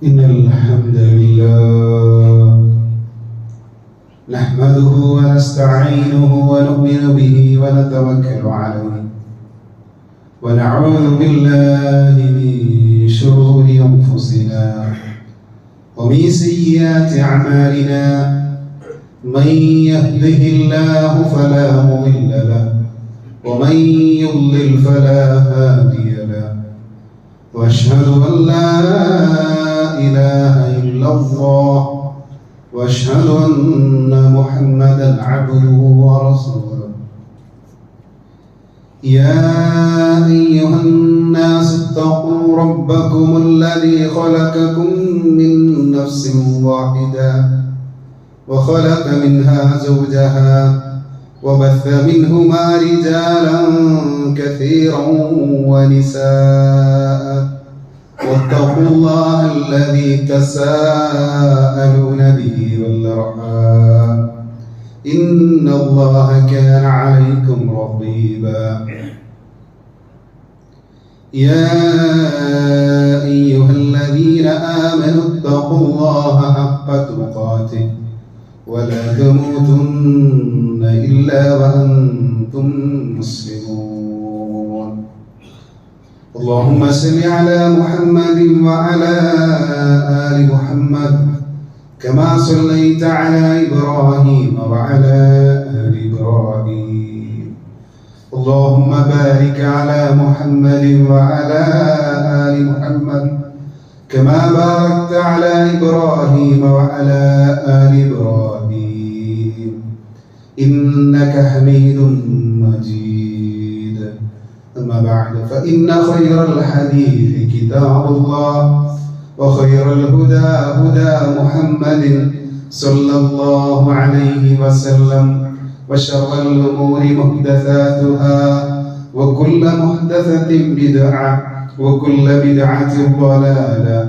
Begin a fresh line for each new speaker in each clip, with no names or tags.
إن الحمد لله نحمده ونستعينه ونؤمن به ونتوكل عليه ونعوذ بالله من شرور أنفسنا ومن سيئات أعمالنا من يهده الله فلا مضل له ومن يضلل فلا هادي له وأشهد أن لا إله إلا الله وأشهد أن محمدا عبده ورسوله يا أيها الناس اتقوا ربكم الذي خلقكم من نفس واحدة وخلق منها زوجها وبث منهما رجالا كثيرا ونساء واتقوا الله الذي تساءلون به والأرحام إن الله كان عليكم رقيبا يا أيها الذين آمنوا اتقوا الله حق تقاته ولا تموتن إلا وأنتم مسلمون اللهم صل على محمد وعلى آل محمد كما صليت على إبراهيم وعلى آل إبراهيم اللهم بارك على محمد وعلى آل محمد كما باركت على إبراهيم وعلى آل إبراهيم إنك حميد مجيد أما بعد فإن خير الحديث كتاب الله وخير الهدى هدى محمد صلى الله عليه وسلم وشر الأمور محدثاتها وكل محدثة بدعة وكل بدعة ضلالة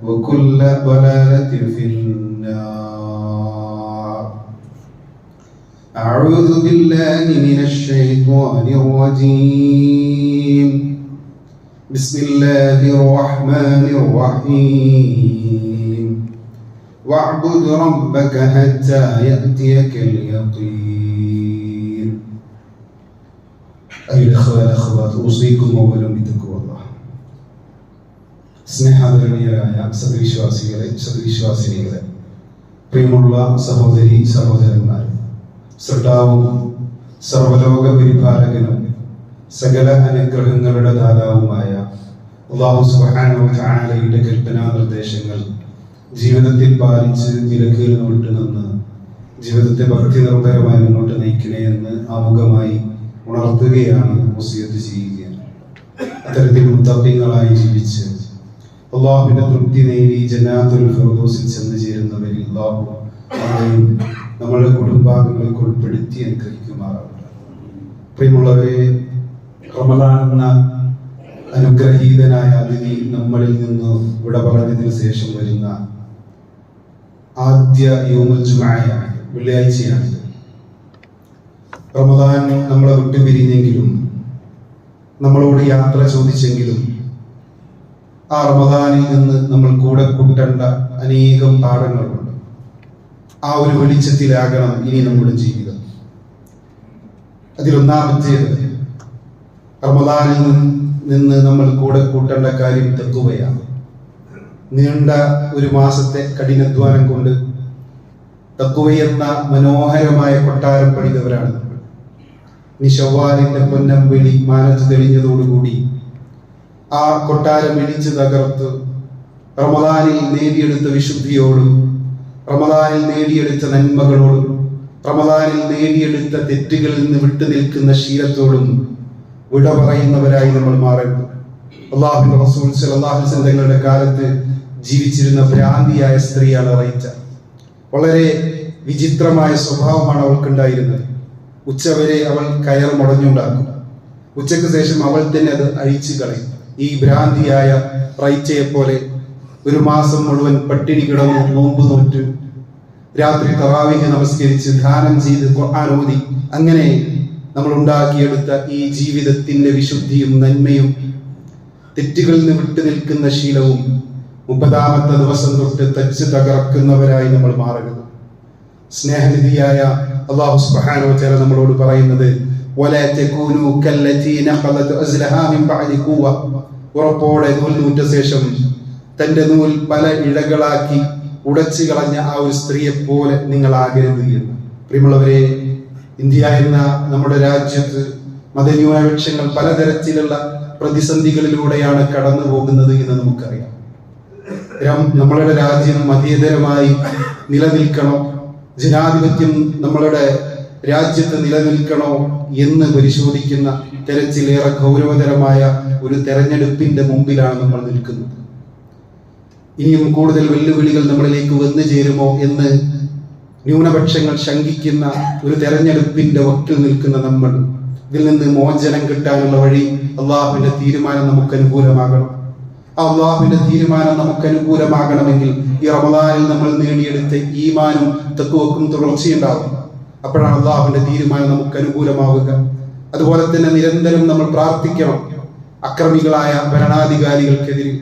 وكل ضلالة في النار أعوذ بالله من الشيطان الرجيم بسم الله الرحمن الرحيم واعبد ربك حتى يأتيك اليقين أيها الأخوة والأخوات أوصيكم أولا بتقوى الله സ്നേഹാദരണീയരായ സദ്വിശ്വാസിനികളെ പ്രിയമുള്ള സഹോദരി സഹോദരന്മാരെ സൃഷ്ടാവും സർവലോക പരിപാലകനും സകല അനുഗ്രഹങ്ങളുടെ ദാതാവുമായ അല്ലാഹു സുബ്ഹാനഹു വ തആലയുടെ കൽപ്പനാ നിർദ്ദേശങ്ങൾ ജീവിതത്തിൽ പാലിച്ച് വിലക്കുകൾ വിട്ടുനിന്ന് ജീവിതത്തെ ഭക്തി നിർഭരമായി മുന്നോട്ട് നയിക്കണേ എന്ന് ആമുഖമായി ഉണർത്തുകയാണ് വസിയത്ത് ചെയ്യുകയാണ്. അത്തരത്തിൽ മുത്തഖീങ്ങളായി ജീവിച്ച് അല്ലാഹുവിന്റെ തൃപ്തി നേടി ജന്നാത്തുൽ ഫിർദൗസിൽ ചെന്ന് ചേരുന്നവരിൽ അല്ലാഹു നമ്മയും നമ്മുടെ കുടുംബാംഗങ്ങളെ ഉൾപ്പെടുത്തി അനുഗ്രഹിക്കുമാറാവട്ടെ. പ്രിയമുള്ളവരെ, റമദാൻ എന്ന അനുഗ്രഹീതനായ അതിഥി നമ്മളിൽ നിന്ന് വിട പറഞ്ഞതിന് ശേഷം വരുന്ന ആദ്യ യൗമുൽ ജുമുഅയാണ്, വെള്ളിയാഴ്ചയാണ്. റമദാൻ നമ്മളെ വിട്ടുപിരിഞ്ഞെങ്കിലും നമ്മളോട് യാത്ര ചോദിച്ചെങ്കിലും ആ റമദാനിൽ നിന്ന് നമ്മൾ കൂടെ കൂട്ടേണ്ട അനേകം പാഠങ്ങളുണ്ട്. ആ ഒരു വെളിച്ചത്തിലാകണം ഇനി നമ്മുടെ ജീവിതം. അതിലൊന്നാമത്തേത് റമദാനിൽ നിന്ന് നമ്മൾ കൂടെ കൂട്ടേണ്ട കാര്യം തഖ്വയാണ്. നീണ്ട ഒരു മാസത്തെ കഠിനാധ്വാനം കൊണ്ട് തഖ്വ എന്ന മനോഹരമായ കൊട്ടാരം പണിതവരാണ് നമ്മൾ. ഇനി ശവ്വാലിന്റെ പൊന്നമ്പിളി മാനത്ത് തെളിഞ്ഞതോടുകൂടി ആ കൊട്ടാരം ഇടിച്ചു തകർത്ത് റമദാനിൽ നേടിയെടുത്ത വിശുദ്ധിയോടും റമദാനിൽ നേടിയെടുത്ത നന്മകളോടും റമദാനിൽ നേടിയെടുത്ത തെറ്റുകളിൽ നിന്ന് വിട്ടു നിൽക്കുന്ന ശീലത്തോടും വിട പറയുന്നവരായി നമ്മൾ മാറുന്നു. അല്ലാഹുവിന്റെ റസൂൽ സ്വല്ലല്ലാഹു അലൈഹി വസല്ലം തങ്ങളുടെ കാലത്ത് ജീവിച്ചിരുന്ന ഭ്രാന്തിയായ സ്ത്രീയാണ് റൈറ്റ. വളരെ വിചിത്രമായ സ്വഭാവമാണ് അവൾക്കുണ്ടായിരുന്നത്. ഉച്ചവരെ അവൾ കയർ മുടഞ്ഞുണ്ടാക്കും. ഉച്ചയ്ക്ക് ശേഷം അവൾ തന്നെ അത് അഴിച്ചു കളയും. ഈ ഭ്രാന്തിയായ റൈറ്റയെ പോലെ ഒരു മാസം മുഴുവൻ പട്ടിണി കിടന്നു, നോമ്പ് നോറ്റ്, രാത്രി തറാവീഹ് നമസ്കരിച്ച് ധ്യാനം ചെയ്ത് ഖുർആൻ ഓതി, അങ്ങനെ നമ്മൾ ഉണ്ടാക്കിയെടുത്ത ഈ ജീവിതത്തിന്റെ വിശുദ്ധിയും നന്മയും തെറ്റുകളിൽ നിന്ന് വിട്ടു നിൽക്കുന്ന ശീലവും 30-ാമത്തെ ദിവസം തൊട്ട് തച്ച് തകർക്കുന്നവരായി നമ്മൾ മാറരുത്. സ്നേഹനിധിയായ അല്ലാഹു സുബ്ഹാനഹു വ തആല നമ്മളോട് പറയുന്നത് വലാ തകൂനു കല്ലതീ നഖദത് അസ്ലഹാ മിൻ ബഅദി ഖുവ. ഉറപ്പോടെ നൂൽ നൂറ്റ ശേഷം തന്റെ നൂൽ പല ഇഴകളാക്കി ഉടച്ചു കളഞ്ഞ ആ ഒരു സ്ത്രീയെ പോലെ നിങ്ങൾ ആകരുത് എന്ന്. പ്രിയമുള്ളവരെ, ഇന്ത്യ എന്ന നമ്മുടെ രാജ്യത്ത് മതന്യൂനപക്ഷങ്ങൾ പലതരത്തിലുള്ള പ്രതിസന്ധികളിലൂടെയാണ് കടന്നു പോകുന്നത് എന്ന് നമുക്കറിയാം. നമ്മളുടെ രാജ്യം മതേതരമായി നിലനിൽക്കണോ, ജനാധിപത്യം നമ്മളുടെ രാജ്യത്ത് നിലനിൽക്കണോ എന്ന് പരിശോധിക്കുന്ന തരത്തിലേറെ ഗൗരവതരമായ ഒരു തെരഞ്ഞെടുപ്പിന്റെ മുമ്പിലാണ് നമ്മൾ നിൽക്കുന്നത്. ഇനിയും കൂടുതൽ വെല്ലുവിളികൾ നമ്മളിലേക്ക് വന്നു ചേരുമോ എന്ന് ന്യൂനപക്ഷങ്ങൾ ശങ്കിക്കുന്ന ഒരു തെരഞ്ഞെടുപ്പിന്റെ വക്കിൽ നിൽക്കുന്ന നമ്മൾ, ഇതിൽ നിന്ന് മോചനം കിട്ടാനുള്ള വഴി അള്ളാഹുവിന്റെ തീരുമാനം നമുക്ക് അനുകൂലമാകണം. അള്ളാഹുവിന്റെ തീരുമാനം നമുക്ക് അനുകൂലമാകണമെങ്കിൽ ഈ റമദാനിൽ നമ്മൾ നേടിയെടുത്ത ഈമാനും തഖ്വയും തുടർച്ചയുണ്ടാവും. അപ്പോഴാണ് അള്ളാഹുവിന്റെ തീരുമാനം നമുക്ക് അനുകൂലമാവുക. അതുപോലെ തന്നെ നിരന്തരം നമ്മൾ പ്രാർത്ഥിക്കണം അക്രമികളായ ഭരണാധികാരികൾക്കെതിരെ.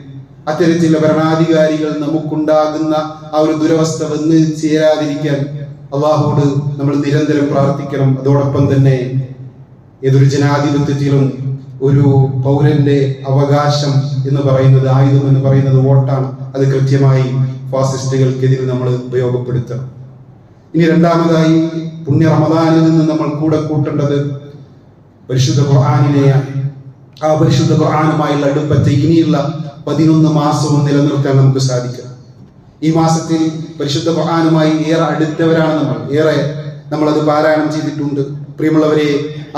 അത്തരത്തിലുള്ള ഭരണാധികാരികൾ നമുക്കുണ്ടാകുന്ന ആ ഒരു ദുരവസ്ഥ വന്ന് ചേരാതിരിക്കാൻ അള്ളാഹുവോട് നമ്മൾ നിരന്തരം പ്രാർത്ഥിക്കണം. അതോടൊപ്പം തന്നെ ഏതൊരു ജനാധിപത്യത്തിലും ഒരു പൗരന്റെ അവകാശം എന്ന് പറയുന്നത്, ആയുധം എന്ന് പറയുന്നത് വോട്ടാണ്. അത് കൃത്യമായി ഫാസിസ്റ്റുകൾക്കെതിരെ നമ്മൾ ഉപയോഗപ്പെടുത്തണം. ഇനി രണ്ടാമതായി, പുണ്യ റമദാനിൽ നിന്ന് നമ്മൾ കൂടെ കൂട്ടേണ്ടത് പരിശുദ്ധ ഖുർആനിനെയാണ്. ആ പരിശുദ്ധ ഖുർആനുമായുള്ള അടുപ്പത്തെ ഇനിയുള്ള 11 മാസവും നിലനിർത്താൻ നമുക്ക് സാധിക്കണം. ഈ മാസത്തിൽ പരിശുദ്ധ ഖുർആനുമായി ഏറെ അടുത്തവരാണ് നമ്മൾ. ഏറെ നമ്മളത് പാരായണം ചെയ്തിട്ടുണ്ട്. പ്രിയമുള്ളവരെ,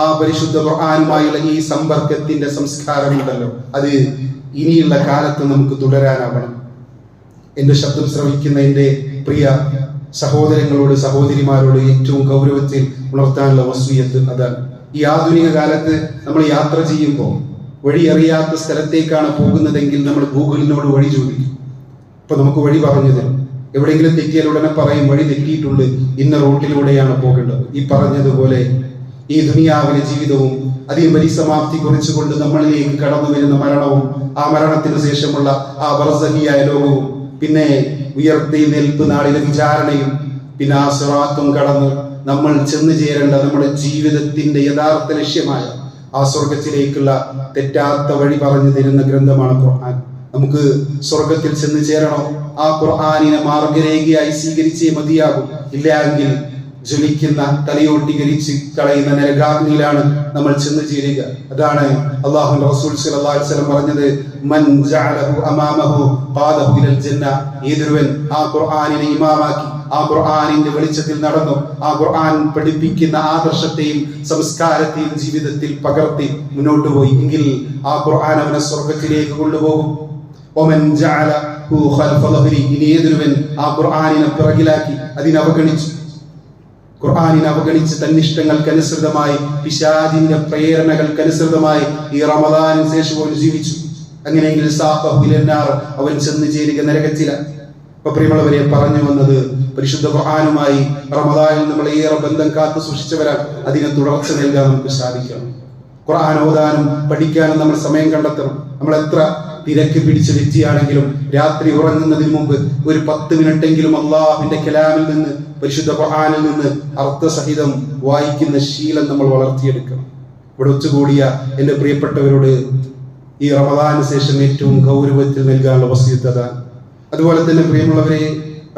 ആ പരിശുദ്ധ ഖുർആനുമായുള്ള ഈ സമ്പർക്കത്തിന്റെ സംസ്കാരമുണ്ടല്ലോ, അത് ഇനിയുള്ള കാലത്ത് നമുക്ക് തുടരാനാവണം. എന്റെ ശബ്ദം ശ്രവിക്കുന്ന എൻ്റെ പ്രിയ സഹോദരങ്ങളോട്, സഹോദരിമാരോട് ഏറ്റവും ഗൗരവത്തിൽ ഉണർത്താനുള്ള വസിയത്ത് അതാണ്. ഈ ആധുനിക കാലത്ത് നമ്മൾ യാത്ര ചെയ്യുമ്പോൾ വഴി അറിയാത്ത സ്ഥലത്തേക്കാണ് പോകുന്നതെങ്കിൽ നമ്മൾ ഗൂഗിളിനോട് വഴി ചോദിക്കും. അപ്പൊ നമുക്ക് വഴി പറഞ്ഞു തരും. എവിടെയെങ്കിലും തെറ്റിയാൽ ഉടനെ പറയും വഴി തെറ്റിയിട്ടുണ്ട്, ഇന്ന റൂട്ടിലൂടെയാണ് പോകേണ്ടത്. ഈ പറഞ്ഞതുപോലെ ഈ ദുനിയാവിലെ ജീവിതവും അതിന് പരിസമാപ്തി കുറിച്ചുകൊണ്ട് നമ്മളിലേക്ക് കടന്നു വരുന്ന മരണവും, ആ മരണത്തിന് ശേഷമുള്ള ആ ബർസഹിയായ ലോകവും, പിന്നെ ഉയർത്തെഴുന്നേൽപ്പ് നാളിലെ വിചാരണയും, പിന്നെ ആ സിറാത്തും കടന്ന് നമ്മൾ ചെന്ന് ചേരേണ്ട നമ്മുടെ ജീവിതത്തിന്റെ യഥാർത്ഥ ലക്ഷ്യമായ ആ സ്വർഗത്തിലേക്കുള്ള തെറ്റാത്ത വഴി പറഞ്ഞു തരുന്ന ഗ്രന്ഥമാണ് ഖുർആൻ. നമുക്ക് സ്വർഗത്തിൽ ചെന്ന് ചേരണോ, ആ ഖുർആനിനെ മാർഗരേഖയായി സ്വീകരിച്ചേ മതിയാകും. ഇല്ലെങ്കിൽ ജ്വലിക്കുന്ന തലയോട്ടികരിച്ച് കളയുന്ന നരകാഗ്നിയിലാണ് നമ്മൾ ചെന്ന് ചേരുക. അതാണ് അല്ലാഹുവിന്റെ റസൂൽ സ്വല്ലല്ലാഹു അലൈഹി വസല്ലം പറഞ്ഞത്, മൻ ജഅലഹു അമാമഹു ഖാദഹു ഇലൽ ജന്ന. ഏതൊരുവൻ ആ ഖുർആനിനെ ഇമാമാക്കി, ആ ഖുർആനിന്റെ വെളിച്ചത്തിൽ നടന്നു, ആ ഖുർആൻ പഠിപ്പിക്കുന്ന ആദർശത്തെയും സംസ്കാരത്തെയും ജീവിതത്തിൽ പകർത്തി മുന്നോട്ട് പോയി എങ്കിൽ ആ ഖുർആൻ അവനെ സ്വർഗത്തിലേക്ക് കൊണ്ടുപോകും. ഒമൻ ജഅലഹു ഖൽഫ ളഹരി. ഇനി ഏതൊരുവൻ ആ ഖുർആനിനെ പിറകിലാക്കി, അതിനെ അവഗണിച്ചു, ഖുർആനിനെ അവഗണിച്ച് തന്നിഷ്ടങ്ങൾക്കനുസൃതമായി, പിശാചിന്റെ പ്രേരണകൾക്കനുസൃതമായി ഈ റമദാനിന് ശേഷവും ജീവിച്ചു, അങ്ങനെയെങ്കിൽ അവൻ ചെന്ന് ചേരുക നരകത്തിലാണ്. അപ്പൊ പ്രിയമുള്ളവരെ, പറഞ്ഞു വന്നത് പരിശുദ്ധ ഖുർആനുമായി റമദാനിൽ നമ്മൾ ഏറെ ബന്ധം കാത്തു സൂക്ഷിച്ചവരാണ്. അതിനെ തുടർച്ച നൽകാൻ നമുക്ക് സാധിക്കണം. ഖുർആൻ ഓതാനും പഠിക്കാനും നമ്മൾ സമയം കണ്ടെത്തണം. നമ്മൾ എത്ര തിരക്ക് പിടിച്ച വ്യക്തിയാണെങ്കിലും രാത്രി ഉറങ്ങുന്നതിന് മുമ്പ് ഒരു 10 മിനിറ്റെങ്കിലും അള്ളാഹുവിന്റെ കലാമിൽ നിന്ന്, പരിശുദ്ധ ഖുർആനിൽ നിന്ന് അർത്ഥസഹിതം വായിക്കുന്ന ശീലം നമ്മൾ വളർത്തിയെടുക്കണം. ഇവിടെ ഒത്തുകൂടിയ എൻ്റെ പ്രിയപ്പെട്ടവരോട് ഈ റമദാന് ശേഷം ഏറ്റവും ഗൗരവത്തിൽ നൽകാനുള്ള വസിയത്ത് അതാണ്. അതുപോലെ തന്നെ പ്രിയമുള്ളവരെ,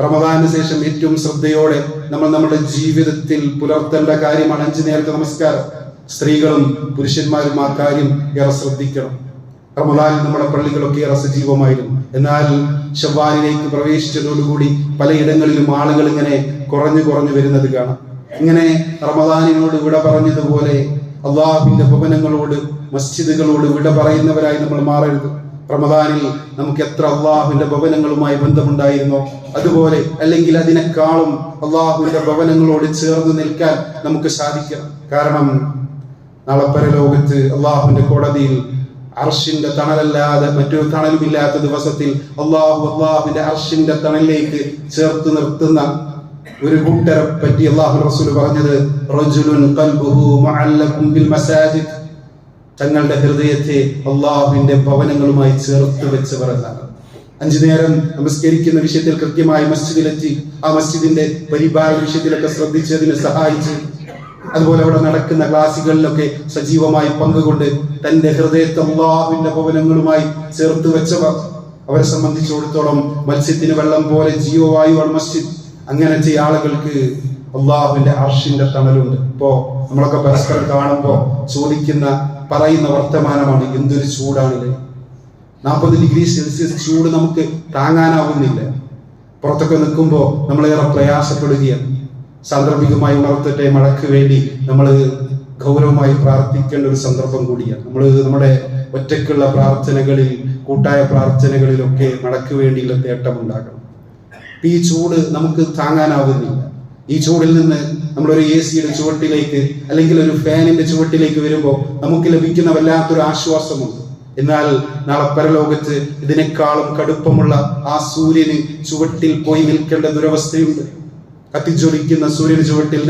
റമദാന് ശേഷം ഏറ്റവും ശ്രദ്ധയോടെ നമ്മൾ നമ്മുടെ ജീവിതത്തിൽ പുലർത്തേണ്ട കാര്യമാണ് 5 നേരത്തെ നമസ്കാരം. സ്ത്രീകളും പുരുഷന്മാരും ആ കാര്യം ഏറെ ശ്രദ്ധിക്കണം. റമദാനിൽ നമ്മുടെ പള്ളികളൊക്കെ ഏറെ സജീവമായിരുന്നു. എന്നാൽ ശവ്വാലിലേക്ക് പ്രവേശിച്ചതോടുകൂടി പലയിടങ്ങളിലും ആളുകൾ ഇങ്ങനെ കുറഞ്ഞു വരുന്നത് കാണാം. ഇങ്ങനെ റമദാനിനോട് വിട പറഞ്ഞതുപോലെ അള്ളാഹുവിന്റെ ഭവനങ്ങളോട്, മസ്ജിദുകളോട് വിട പറയുന്നവരായി നമ്മൾ മാറരുത്. റമദാനിൽ നമുക്ക് എത്ര അള്ളാഹുവിന്റെ ഭവനങ്ങളുമായി ബന്ധമുണ്ടായിരുന്നോ അതുപോലെ, അല്ലെങ്കിൽ അതിനേക്കാളും അള്ളാഹുവിന്റെ ഭവനങ്ങളോട് ചേർന്ന് നിൽക്കാൻ നമുക്ക് സാധിക്കണം. കാരണം നാളെ പരലോകത്ത് അള്ളാഹുവിന്റെ കോടതിയിൽ അർശിന്റെ തണലല്ലാതെ മറ്റൊരു തണലുമില്ലാത്ത ദിവസത്തിൽ അള്ളാഹുവിന്റെ അർശിന്റെ തണലിലേക്ക് ചേർത്ത് നിർത്തുന്ന ഒരു കൂട്ടരെ പറ്റി അള്ളാഹു റസൂൽ പറഞ്ഞത്, റജുലുൻ ഖൽബുഹു മുഅല്ലഖുൻ ബിൽ മസാജിദ്. തങ്ങളുടെ ഹൃദയത്തെ അള്ളാഹുവിന്റെ ഭവനങ്ങളുമായി ചേർത്ത് വെച്ചവർ എന്നാണ്. 5 നേരം നമസ്കരിക്കുന്ന വിഷയത്തിൽ കൃത്യമായി മസ്ജിദിലെത്തി ആ മസ്ജിദിന്റെ പരിപാലന വിഷയത്തിലൊക്കെ ശ്രദ്ധിച്ച് അതിനെ സഹായിച്ച്, അതുപോലെ അവിടെ നടക്കുന്ന ക്ലാസുകളിലൊക്കെ സജീവമായി പങ്കുകൊണ്ട് തന്റെ ഹൃദയത്തെ അല്ലാഹുവിന്റെ ഭവനങ്ങളുമായി ചേർത്ത് വെച്ചവർ, അവരെ സംബന്ധിച്ചിടത്തോളം മത്സ്യത്തിന് വെള്ളം പോലെ ജീവവായുവാണ് മസ്ജിദ്. അങ്ങനത്തെ ആളുകൾക്ക് അള്ളാഹുവിന്റെ അർശിന്റെ തണലുണ്ട്. ഇപ്പോ നമ്മളൊക്കെ പരസ്പരം കാണുമ്പോ ചോദിക്കുന്ന പറയുന്ന വർത്തമാനമാണ്, എന്തൊരു ചൂടാണില്ലേ, 40 ഡിഗ്രി സെൽഷ്യസ് ചൂട് നമുക്ക് താങ്ങാനാവുന്നില്ല. പുറത്തൊക്കെ നിൽക്കുമ്പോൾ നമ്മളേറെ പ്രയാസപ്പെടുകയാണ്. സാന്ദർഭികമായി ഉണർത്തട്ടെ, മഴയ്ക്ക് വേണ്ടി നമ്മൾ ഗൗരവമായി പ്രാർത്ഥിക്കേണ്ട ഒരു സന്ദർഭം കൂടിയാണ്. നമ്മൾ നമ്മുടെ ഒറ്റയ്ക്കുള്ള പ്രാർത്ഥനകളിൽ, കൂട്ടായ പ്രാർത്ഥനകളിലൊക്കെ മഴയ്ക്ക് വേണ്ടിയുള്ള തേട്ടമുണ്ടാകണം. ഈ ചൂട് നമുക്ക് താങ്ങാനാവുന്നില്ല. ഈ ചൂടിൽ നിന്ന് നമ്മളൊരു AC-യുടെ ചുവട്ടിലേക്ക് അല്ലെങ്കിൽ ഒരു ഫാനിന്റെ ചുവട്ടിലേക്ക് വരുമ്പോൾ നമുക്ക് ലഭിക്കുന്ന വല്ലാത്തൊരു ആശ്വാസമുണ്ട്. എന്നാൽ നാളെ പരലോകത്ത് ഇതിനേക്കാളും കടുപ്പമുള്ള ആ സൂര്യന് ചുവട്ടിൽ പോയി നിൽക്കേണ്ട ദുരവസ്ഥയുണ്ട്. കത്തിജ്വലിക്കുന്ന സൂര്യന് ചുവട്ടിൽ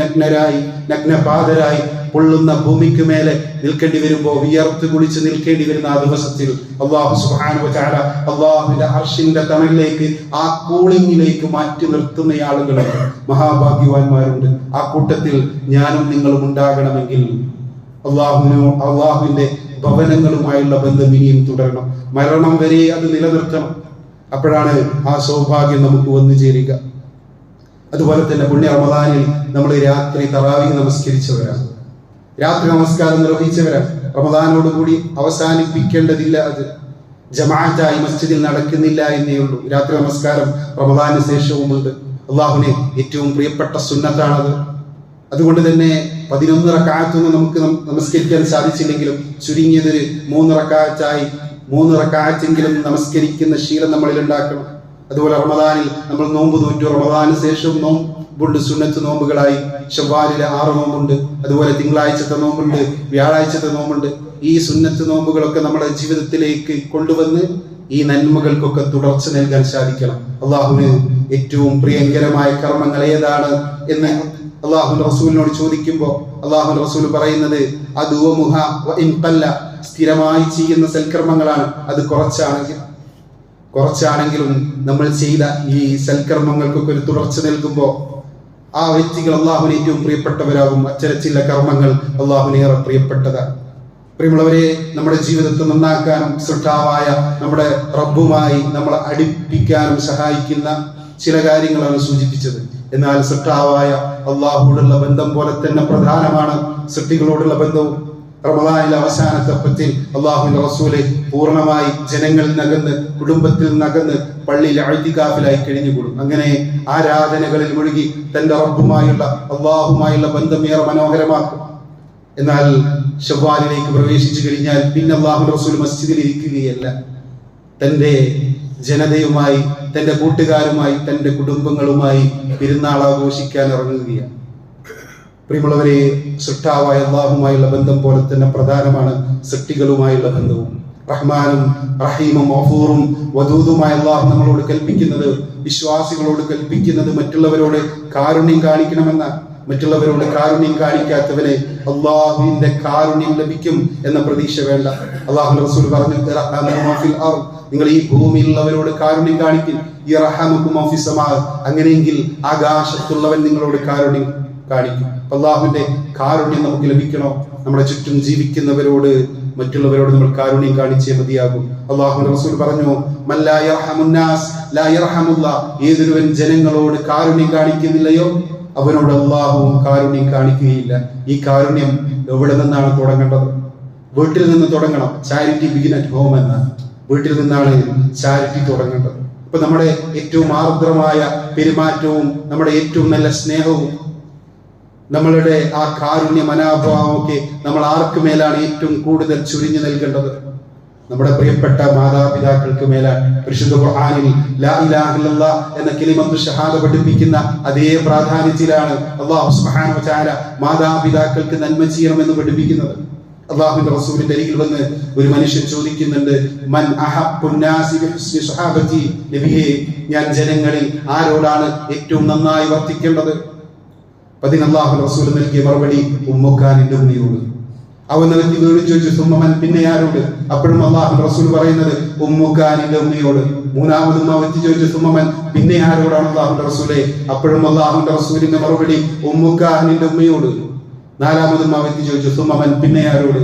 നഗ്നപാതരായി പൊള്ളുന്ന ഭൂമിക്ക് മേലെ നിൽക്കേണ്ടി വരുമ്പോൾ, വിയർത്ത് കുളിച്ച് നിൽക്കേണ്ടി വരുന്ന ആ ദിവസത്തിൽ അല്ലാഹു സുബ്ഹാനഹു വ തആല അല്ലാഹുവിന്റെ അർശിന്റെ തണലിലേക്ക്, ആ കൂളിംഗിലേക്ക് മാറ്റി നിർത്തുന്ന ആളുകളുണ്ട്, മഹാഭാഗ്യവാന്മാരുണ്ട്. ആ കൂട്ടത്തിൽ ഞാനും നിങ്ങളും ഉണ്ടാകണമെങ്കിൽ അള്ളാഹുവിന്റെ ഭവനങ്ങളുമായുള്ള ബന്ധം ഇനിയും തുടരണം. മരണം വരെ അത് നിലനിർത്തണം. അപ്പോഴാണ് ആ സൗഭാഗ്യം നമുക്ക് വന്നു ചേരുക. അതുപോലെ തന്നെ പുണ്യ റമദാനിൽ നമ്മൾ രാത്രി തറാവീഹ് നമസ്കരിച്ചവരാണ്, രാത്രി നമസ്കാരം നിർവഹിച്ചവരാണ്. റമദാനോടുകൂടി അവസാനിപ്പിക്കേണ്ടതില്ല. അത് ജമാഅത്തായി മസ്ജിദിൽ നടക്കുന്നില്ല എന്നേ ഉള്ളൂ. രാത്രി നമസ്കാരം റമദാന് ശേഷവുമുണ്ട്. അള്ളാഹുവിന് ഏറ്റവും പ്രിയപ്പെട്ട സുന്നത്താണത്. അതുകൊണ്ട് തന്നെ 11 റക്അത്തൊന്നും നമുക്ക് നമസ്കരിക്കാൻ സാധിച്ചില്ലെങ്കിലും ചുരുങ്ങിയത് 3 റക്അത്തായി 3 റക്അത്തെങ്കിലും നമസ്കരിക്കുന്ന ശീലം നമ്മളിൽ ഉണ്ടാക്കണം. അതുപോലെ റമദാനിൽ നമ്മൾ നോമ്പ് നോറ്റു. റമദാന് ശേഷം നോമ്പുണ്ട്, സുന്നത്ത് നോമ്പുകളായി. ശവ്വാലിലെ 6 നോമ്പുണ്ട്, അതുപോലെ തിങ്കളാഴ്ചത്തെ നോമ്പുണ്ട്, വ്യാഴാഴ്ചത്തെ നോമ്പുണ്ട്. ഈ സുന്നത്ത് നോമ്പുകളൊക്കെ നമ്മുടെ ജീവിതത്തിലേക്ക് കൊണ്ടുവന്ന് ഈ നന്മകൾക്കൊക്കെ തുടർച്ച നൽകാൻ സാധിക്കണം. അള്ളാഹുവിന് ഏറ്റവും പ്രിയങ്കരമായ കർമ്മങ്ങൾ ഏതാണ് എന്ന് അള്ളാഹുവിന്റെ റസൂലിനോട് ചോദിക്കുമ്പോൾ അള്ളാഹുവിന്റെ റസൂൽ പറയുന്നത് സ്ഥിരമായി ചെയ്യുന്ന സൽക്കർമ്മങ്ങളാണ്. അത് കുറച്ചാണെങ്കിലും നമ്മൾ ചെയ്ത ഈ സൽക്കർമ്മങ്ങൾക്കൊക്കെ ഒരു തുടർച്ച നൽകുമ്പോൾ ആ വ്യക്തികൾ അള്ളാഹുവിന് ഏറ്റവും പ്രിയപ്പെട്ടവരാകും. അച്ചരച്ചില്ല കർമ്മങ്ങൾ അള്ളാഹുവിന് ഏറെ പ്രിയപ്പെട്ടതാണ്. പ്രിയമുള്ളവരെ, നമ്മുടെ ജീവിതത്തെ നന്നാക്കാനും സൃഷ്ടാവായ നമ്മുടെ റബ്ബുമായി നമ്മളെ അടുപ്പിക്കാനും സഹായിക്കുന്ന ചില കാര്യങ്ങളാണ് സൂചിപ്പിച്ചത്. എന്നാൽ സൃഷ്ടാവായ അള്ളാഹുവോടുള്ള ബന്ധം പോലെ തന്നെ പ്രധാനമാണ് സൃഷ്ടികളോടുള്ള ബന്ധവും. റമദാനിലെ അവസാനത്തെ പത്തിൽ അള്ളാഹുവിന്റെ റസൂല് പൂർണ്ണമായി ജനങ്ങളിൽ നകന്ന്, കുടുംബത്തിൽ നകന്ന് പള്ളിയിൽ ഇഅ്തികാഫിലായി കഴിഞ്ഞുകൂടും. അങ്ങനെ ആരാധനകളിൽ മുഴുകി തന്റെ റബ്ബുമായുള്ള അള്ളാഹുമായുള്ള ബന്ധം ഏറെ മനോഹരമാക്കും. എന്നാൽ ശവ്വാലിലേക്ക് പ്രവേശിച്ചു കഴിഞ്ഞാൽ പിന്നെ അള്ളാഹുവിന്റെ റസൂൽ മസ്ജിദിൽ ഇരിക്കുകയല്ല, തന്റെ ജനതയുമായി, തന്റെ കൂട്ടുകാരുമായി, തന്റെ കുടുംബങ്ങളുമായി പെരുന്നാൾ ആഘോഷിക്കാൻ ഇറങ്ങുകയാണ്. പ്രിയമുള്ളവരെ, സൃഷ്ടാവായ അല്ലാഹുമായുള്ള ബന്ധം പോലെ തന്നെ പ്രധാനമാണ് സൃഷ്ടികളുമായുള്ള ബന്ധവും. റഹ്മാനും റഹീമും ഗഫൂറും വദൂദുമായ അല്ലാഹു നമ്മളോട് കൽപ്പിക്കുന്നത്, വിശ്വാസികളോട് കൽപ്പിക്കുന്നത് മറ്റുള്ളവരോട് കാരുണ്യം കാണിക്കണമെന്ന. മറ്റുള്ളവരോട് കാരുണ്യം കാണിക്കാത്തവനെ അള്ളാഹുവിന്റെ കാരുണ്യം ലഭിക്കും എന്ന പ്രതീക്ഷ വേണ്ട. അള്ളാഹുവിന്റെ റസൂൽ പറഞ്ഞു, നിങ്ങൾ ഈ ഭൂമിയിലുള്ളവരോട് കാരുണ്യം കാണിക്കും, അങ്ങനെയെങ്കിൽ ആകാശത്തുള്ളവൻ നിങ്ങളോട് കാരുണ്യം കാണിക്കും. അള്ളാഹുവിന്റെ കാരുണ്യം നമുക്ക് ലഭിക്കണോ? നമ്മുടെ ചുറ്റും ജീവിക്കുന്നവരോട്, മറ്റുള്ളവരോട് നമ്മൾ കാരുണ്യം കാണിച്ചേ മതിയാകും. അള്ളാഹുവിന്റെ റസൂൽ പറഞ്ഞു, ഏതൊരുവൻ ജനങ്ങളോട് കാരുണ്യം കാണിക്കുന്നില്ലയോ അവനോട് അള്ളാഹുവും കാരുണ്യം കാണിക്കുകയില്ല. ഈ കാരുണ്യം എവിടെ നിന്നാണ് തുടങ്ങേണ്ടത്? വീട്ടിൽ നിന്ന് തുടങ്ങണം. ചാരിറ്റി ബിഗിൻ അറ്റ് ഹോം എന്നാണ്. വീട്ടിൽ നിന്നാണ് ചാരിറ്റി തുടങ്ങേണ്ടത്. അപ്പൊ നമ്മുടെ ഏറ്റവും ആർദ്രമായ പെരുമാറ്റവും, നമ്മുടെ ഏറ്റവും നല്ല സ്നേഹവും, നമ്മളുടെ ആ കാരുണ്യ മനോഭാവമൊക്കെ നമ്മൾ ആർക്ക് മേലാണ് ഏറ്റവും കൂടുതൽ ചുരിഞ്ഞു നൽകേണ്ടത്? നമ്മുടെ പ്രിയപ്പെട്ട മാതാപിതാക്കൾക്ക് മേലാണ്. പരിശുദ്ധ ഖുർആനിൽ ലാ ഇലാഹ ഇല്ലല്ലാഹ് എന്ന കലിമത്തു ഷഹാദ പഠിപ്പിക്കുന്ന അതേ പ്രാധാന്യത്തിലാണ് അല്ലാഹു സുബ്ഹാനഹു വ തആല മാതാപിതാക്കൾക്ക് നന്മ ചെയ്യണമെന്ന് പഠിപ്പിക്കുന്നത്. അല്ലാഹുവിന്റെ റസൂലിന്റെ അരികിൽ വന്ന് ഒരു മനുഷ്യൻ ചോദിക്കുന്നുണ്ട്, മൻ അഹബ്ബുൻ നാസി ബിഹുസ്നി സ്വഹാബതി, നബിയേ, ഞാൻ ജനങ്ങളിൽ ആരോടാണ് ഏറ്റവും നന്നായി വർത്തിക്കേണ്ടത്? അതിന് അല്ലാഹുവിന്റെ റസൂൽ നൽകിയ മറുപടി, ഉമ്മുക്ക, നിന്റെ ഉമ്മയോട്. അവൻ നിർത്തി വീണ്ടും ചോദിച്ചു സുമ്മമൻ, പിന്നെ ആരോട്? അപ്പോഴും അല്ലാഹുവിന്റെ റസൂൽ പറയുന്നത് ഉമ്മുക, നിന്റെ ഉമ്മയോട്. മൂന്നാമതും അവൻ ചോദിച്ചു സുമ്മമൻ, പിന്നെ ആരോടാണ് അല്ലാഹുവിന്റെ റസൂലേ? അപ്പോഴും അല്ലാഹുവിന്റെ റസൂലിന്റെ മറുപടി ഉമ്മുക, നിന്റെ ഉമ്മയോട്. നാലാമതും അവൻ ചോദിച്ചു സുമ്മമൻ, പിന്നെ ആരോട്?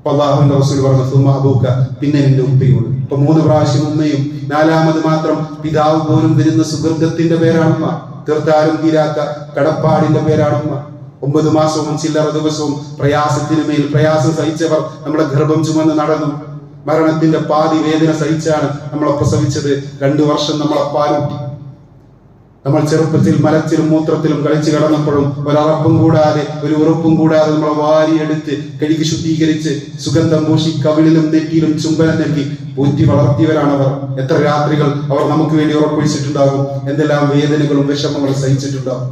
അല്ലാഹുവിന്റെ റസൂൽ പറഞ്ഞു സുമ്മ അബൂക, പിന്നെ നിന്റെ ഉപ്പയോട്. ഇപ്പൊ 3 പ്രാവശ്യം ഉമ്മയും, നാലാമത് മാത്രം പിതാവ് പോലും വരുന്ന സുഹൃത്തിന്റെ പേരാണ് ഉമ്മ. തീർത്താലും തീരാത്ത കടപ്പാടിന്റെ പേരാണ് ഉമ്മ. 9 മാസവും ചില്ലറ ദിവസവും പ്രയാസത്തിന് മേൽ പ്രയാസം സഹിച്ചവർ നമ്മളെ ഗർഭം ചുമന്ന് നടന്നു. മരണത്തിന്റെ പാതി വേദന സഹിച്ചാണ് നമ്മളെ പ്രസവിച്ചത്. 2 വർഷം നമ്മളെ പാലൂട്ടി. നമ്മൾ ചെറുപ്പത്തിൽ മലത്തിലും മൂത്രത്തിലും കളിച്ചു കിടന്നപ്പോഴും ഒരറപ്പും കൂടാതെ, ഒരു ഉറപ്പും കൂടാതെ നമ്മളെ വാരിയെടുത്ത് കഴുകി ശുദ്ധീകരിച്ച് സുഗന്ധം പൂശി കവിളിലും നെറ്റിയിലും ചുംബനം നൽകി പൂറ്റി വളർത്തിയവരാണവർ. എത്ര രാത്രികൾ അവർ നമുക്ക് വേണ്ടി ഉറപ്പൊഴിച്ചിട്ടുണ്ടാകും, എന്തെല്ലാം വേദനകളും വിഷമങ്ങളും സഹിച്ചിട്ടുണ്ടാകും.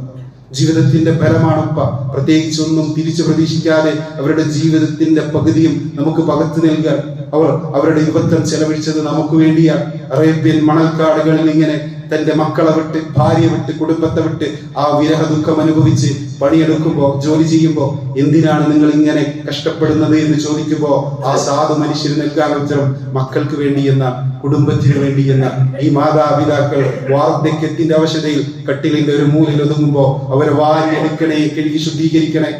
ജീവിതത്തിന്റെ ഫലമാണ് ഉപ്പ. പ്രത്യേകിച്ച് ഒന്നും തിരിച്ചു പ്രതീക്ഷിക്കാതെ അവരുടെ ജീവിതത്തിന്റെ പകുതിയും നമുക്ക് പകർത്തി നൽകാൻ അവർ അവരുടെ യുവത്വം ചെലവഴിച്ചത് നമുക്ക് വേണ്ടിയാണ്. അറേബ്യൻ മണൽക്കാടുകളിൽ ഇങ്ങനെ തന്റെ മക്കളെ വിട്ട്, ഭാര്യയെ വിട്ട്, കുടുംബത്തെ വിട്ട് ആ വിരഹ ദുഃഖം അനുഭവിച്ച് പണിയെടുക്കുമ്പോ, ജോലി ചെയ്യുമ്പോ എന്തിനാണ് നിങ്ങൾ ഇങ്ങനെ കഷ്ടപ്പെടുന്നത് എന്ന് ചോദിക്കുമ്പോ ആ സാധു മനുഷ്യർ നൽകാൻ ഉത്തരം മക്കൾക്ക് വേണ്ടി എന്ന, കുടുംബത്തിന് വേണ്ടി എന്ന. ഈ മാതാപിതാക്കൾ വാർദ്ധക്യത്തിന്റെ അവശതയിൽ കട്ടിലിന്റെ ഒരു മൂലയിൽ ഒതുങ്ങുമ്പോ അവരെ വാരിയെടുക്കണേ, കഴുകി ശുദ്ധീകരിക്കണേ.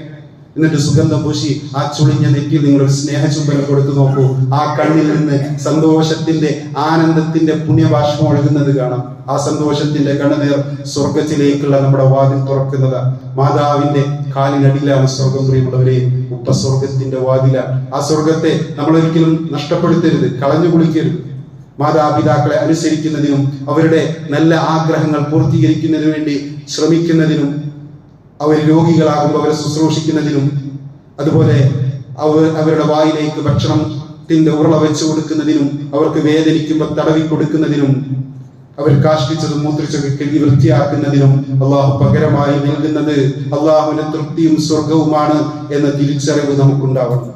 എന്നിട്ട് സുഗന്ധം പൂശി ആ ചുളിഞ്ഞ നെറ്റിയിൽ നിങ്ങളൊരു സ്നേഹചുംബനം കൊടുത്തു നോക്കൂ. ആ കണ്ണിൽ നിന്ന് സന്തോഷത്തിന്റെ, ആനന്ദത്തിന്റെ പുണ്യഭാഷ്പം ഒഴുകുന്നത് കാണാം. ആ സന്തോഷത്തിന്റെ കണ്ണുനീർ സ്വർഗത്തിലേക്കുള്ള നമ്മുടെ വാതിൽ തുറക്കുന്നത്. മാതാവിന്റെ കാലിനടിയിലാണ് സ്വർഗം. പ്രിയമുള്ളവരെ, ഉപ്പ സ്വർഗത്തിന്റെ വാതിലാണ്. ആ സ്വർഗത്തെ നമ്മൾ ഒരിക്കലും നഷ്ടപ്പെടുത്തരുത്, കളഞ്ഞു കുളിക്കരുത്. മാതാപിതാക്കളെ അനുസരിക്കുന്നതിനും അവരുടെ നല്ല ആഗ്രഹങ്ങൾ പൂർത്തീകരിക്കുന്നതിനു വേണ്ടി ശ്രമിക്കുന്നതിനും, അവർ രോഗികളാകുമ്പോൾ അവരെ ശുശ്രൂഷിക്കുന്നതിനും, അതുപോലെ അവരുടെ വായിലേക്ക് ഭക്ഷണത്തിന്റെ ഉരുള വെച്ചു കൊടുക്കുന്നതിനും, അവർക്ക് വേദനിക്കുമ്പോൾ തടവി കൊടുക്കുന്നതിനും, അവർ കാഷ്ടിച്ചതും മൂത്രിച്ചതും കഴുകി വൃത്തിയാക്കുന്നതിനും അള്ളാഹു പകരമായി നൽകുന്നത് അള്ളാഹുവിന്റെ തൃപ്തിയും സ്വർഗവുമാണ് എന്ന തിരിച്ചറിവ് നമുക്കുണ്ടാവണം.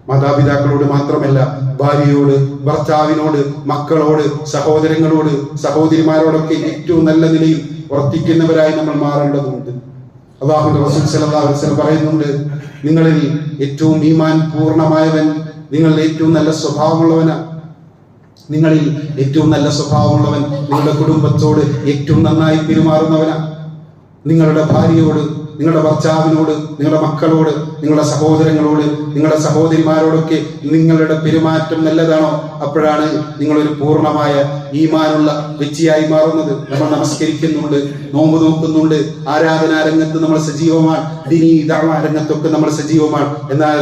മാതാപിതാക്കളോട് മാത്രമല്ല, ഭാര്യയോട്, ഭർത്താവിനോട്, മക്കളോട്, സഹോദരങ്ങളോട്, സഹോദരിമാരോടൊക്കെ ഏറ്റവും നല്ല നിലയിൽ വർത്തിക്കുന്നവരായി നമ്മൾ മാറേണ്ടതുണ്ട്. അല്ലാഹുവിന്റെ റസൂൽ സല്ലല്ലാഹു അലൈഹി വസല്ലം പറയുന്നുണ്ട്, നിങ്ങളിൽ ഏറ്റവും ഈമാൻ പൂർണ്ണമായവൻ നിങ്ങളിൽ ഏറ്റവും നല്ല സ്വഭാവമുള്ളവനാണ്. നിങ്ങളിൽ ഏറ്റവും നല്ല സ്വഭാവമുള്ളവൻ നിങ്ങളുടെ കുടുംബത്തോട് ഏറ്റവും നന്നായി പെരുമാറുന്നവനാണ്. നിങ്ങളുടെ ഭാര്യയോട്, നിങ്ങളുടെ ഭർത്താവിനോട്, നിങ്ങളുടെ മക്കളോട്, നിങ്ങളുടെ സഹോദരങ്ങളോട്, നിങ്ങളുടെ സഹോദരിമാരോടൊക്കെ നിങ്ങളുടെ പെരുമാറ്റം നല്ലതാണോ, അപ്പോഴാണ് നിങ്ങളൊരു പൂർണ്ണമായ ഈമാനുള്ള വ്യക്തിയായി മാറുന്നത്. നമ്മൾ നമസ്കരിക്കുന്നുണ്ട്, നോമ്പ് നോക്കുന്നുണ്ട്, ആരാധനാ രംഗത്ത് നമ്മൾ സജീവമാണ്, ദീനീ ദഅ്വാ രംഗത്തൊക്കെ നമ്മൾ സജീവമാണ്. എന്നാൽ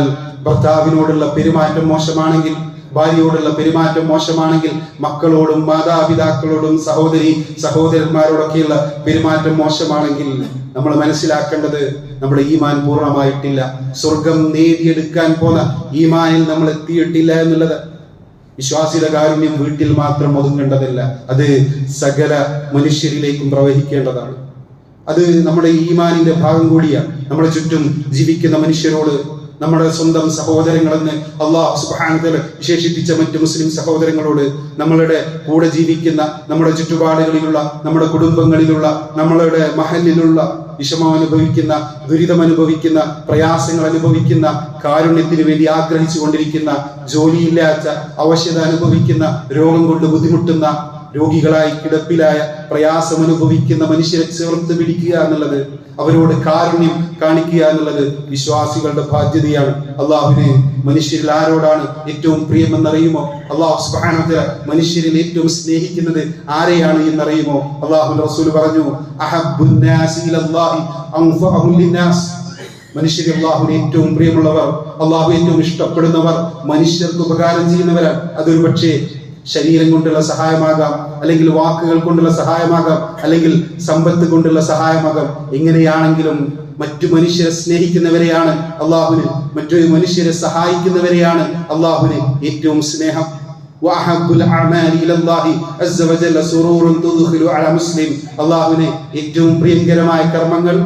ഭർത്താവിനോടുള്ള പെരുമാറ്റം മോശമാണെങ്കിൽ, ഭാര്യയോടുള്ള പെരുമാറ്റം മോശമാണെങ്കിൽ, മക്കളോടും മാതാപിതാക്കളോടും സഹോദരന്മാരോടൊക്കെയുള്ള പെരുമാറ്റം മോശമാണെങ്കിൽ, നമ്മൾ മനസ്സിലാക്കേണ്ടത് നമ്മുടെ ഈമാൻ പൂർണ്ണമായിട്ടില്ല. സ്വർഗം നേടിയെടുക്കാൻ പോന്ന ഈമാനിൽ നമ്മൾ എത്തിയിട്ടില്ല എന്നുള്ളത്. വിശ്വാസിയുടെ കാരുണ്യം വീട്ടിൽ മാത്രം ഒതുങ്ങേണ്ടതല്ല, അത് സകല മനുഷ്യരിലേക്കും പ്രവഹിക്കേണ്ടതാണ്. അത് നമ്മുടെ ഈമാനിന്റെ ഭാഗം കൂടിയാണ്. നമ്മുടെ ചുറ്റും ജീവിക്കുന്ന മനുഷ്യരോട്, നമ്മുടെ സ്വന്തം സഹോദരങ്ങളെന്ന് അല്ലാഹു സുബ്ഹാനഹു വ തആല വിശേഷിപ്പിച്ച മറ്റു മുസ്ലിം സഹോദരങ്ങളോട്, നമ്മളുടെ കൂടെ ജീവിക്കുന്ന, നമ്മുടെ ചുറ്റുപാടുകളിലുള്ള, നമ്മുടെ കുടുംബങ്ങളിലുള്ള, നമ്മളുടെ മഹലിലുള്ള, വിഷമം അനുഭവിക്കുന്ന, ദുരിതം അനുഭവിക്കുന്ന, പ്രയാസങ്ങൾ അനുഭവിക്കുന്ന, കാരുണ്യത്തിന് വേണ്ടി ആഗ്രഹിച്ചു കൊണ്ടിരിക്കുന്ന, ജോലിയില്ലാത്ത, അവശത അനുഭവിക്കുന്ന, രോഗം കൊണ്ട് ബുദ്ധിമുട്ടുന്ന, രോഗികളായി കിടപ്പിലായ, പ്രയാസം അനുഭവിക്കുന്ന മനുഷ്യരെ ചേർത്ത് പിടിക്കുക എന്നുള്ളത്, അവരോട് കാരുണ്യം കാണിക്കുക എന്നുള്ളത് വിശ്വാസികളുടെ ബാധ്യതയാണ്. അള്ളാഹുവിന് മനുഷ്യരിൽ ആരോടാണ് ഏറ്റവും പ്രിയമെന്നറിയുമോ? അള്ളാഹു സുബ്ഹാനഹു വ തആല മനുഷ്യരിൽ ഏറ്റവും സ്നേഹിക്കുന്നത് ആരെയാണ് എന്നറിയുമോ? അള്ളാഹുവിന്റെ റസൂൽ പറഞ്ഞു, അഹബ്ബുൻ നാസി ഇലല്ലാഹി അൻഫഉഹും ലിന്നാസ്. മനുഷ്യരിൽ അള്ളാഹുവിന് ഏറ്റവും പ്രിയമുള്ളവർ, അള്ളാഹു ഏറ്റവും ഇഷ്ടപ്പെടുന്നവർ, മനുഷ്യർക്ക് ഉപകാരം ചെയ്യുന്നവരാണ്. അതൊരു പക്ഷേ ശരീരം കൊണ്ടുള്ള സഹായമാകാം, അല്ലെങ്കിൽ വാക്കുകൾ കൊണ്ടുള്ള സഹായമാകാം, അല്ലെങ്കിൽ സമ്പത്ത് കൊണ്ടുള്ള സഹായമാകാം. എങ്ങനെയാണെങ്കിലും മറ്റു മനുഷ്യരെ സ്നേഹിക്കുന്നവരെയാണ് അള്ളാഹുവിന്, മറ്റു മനുഷ്യരെ സഹായിക്കുന്നവരെയാണ് അള്ളാഹുവിന് ഏറ്റവും സ്നേഹം. അള്ളാഹുവിന് ഏറ്റവും പ്രിയങ്കരമായ കർമ്മങ്ങൾ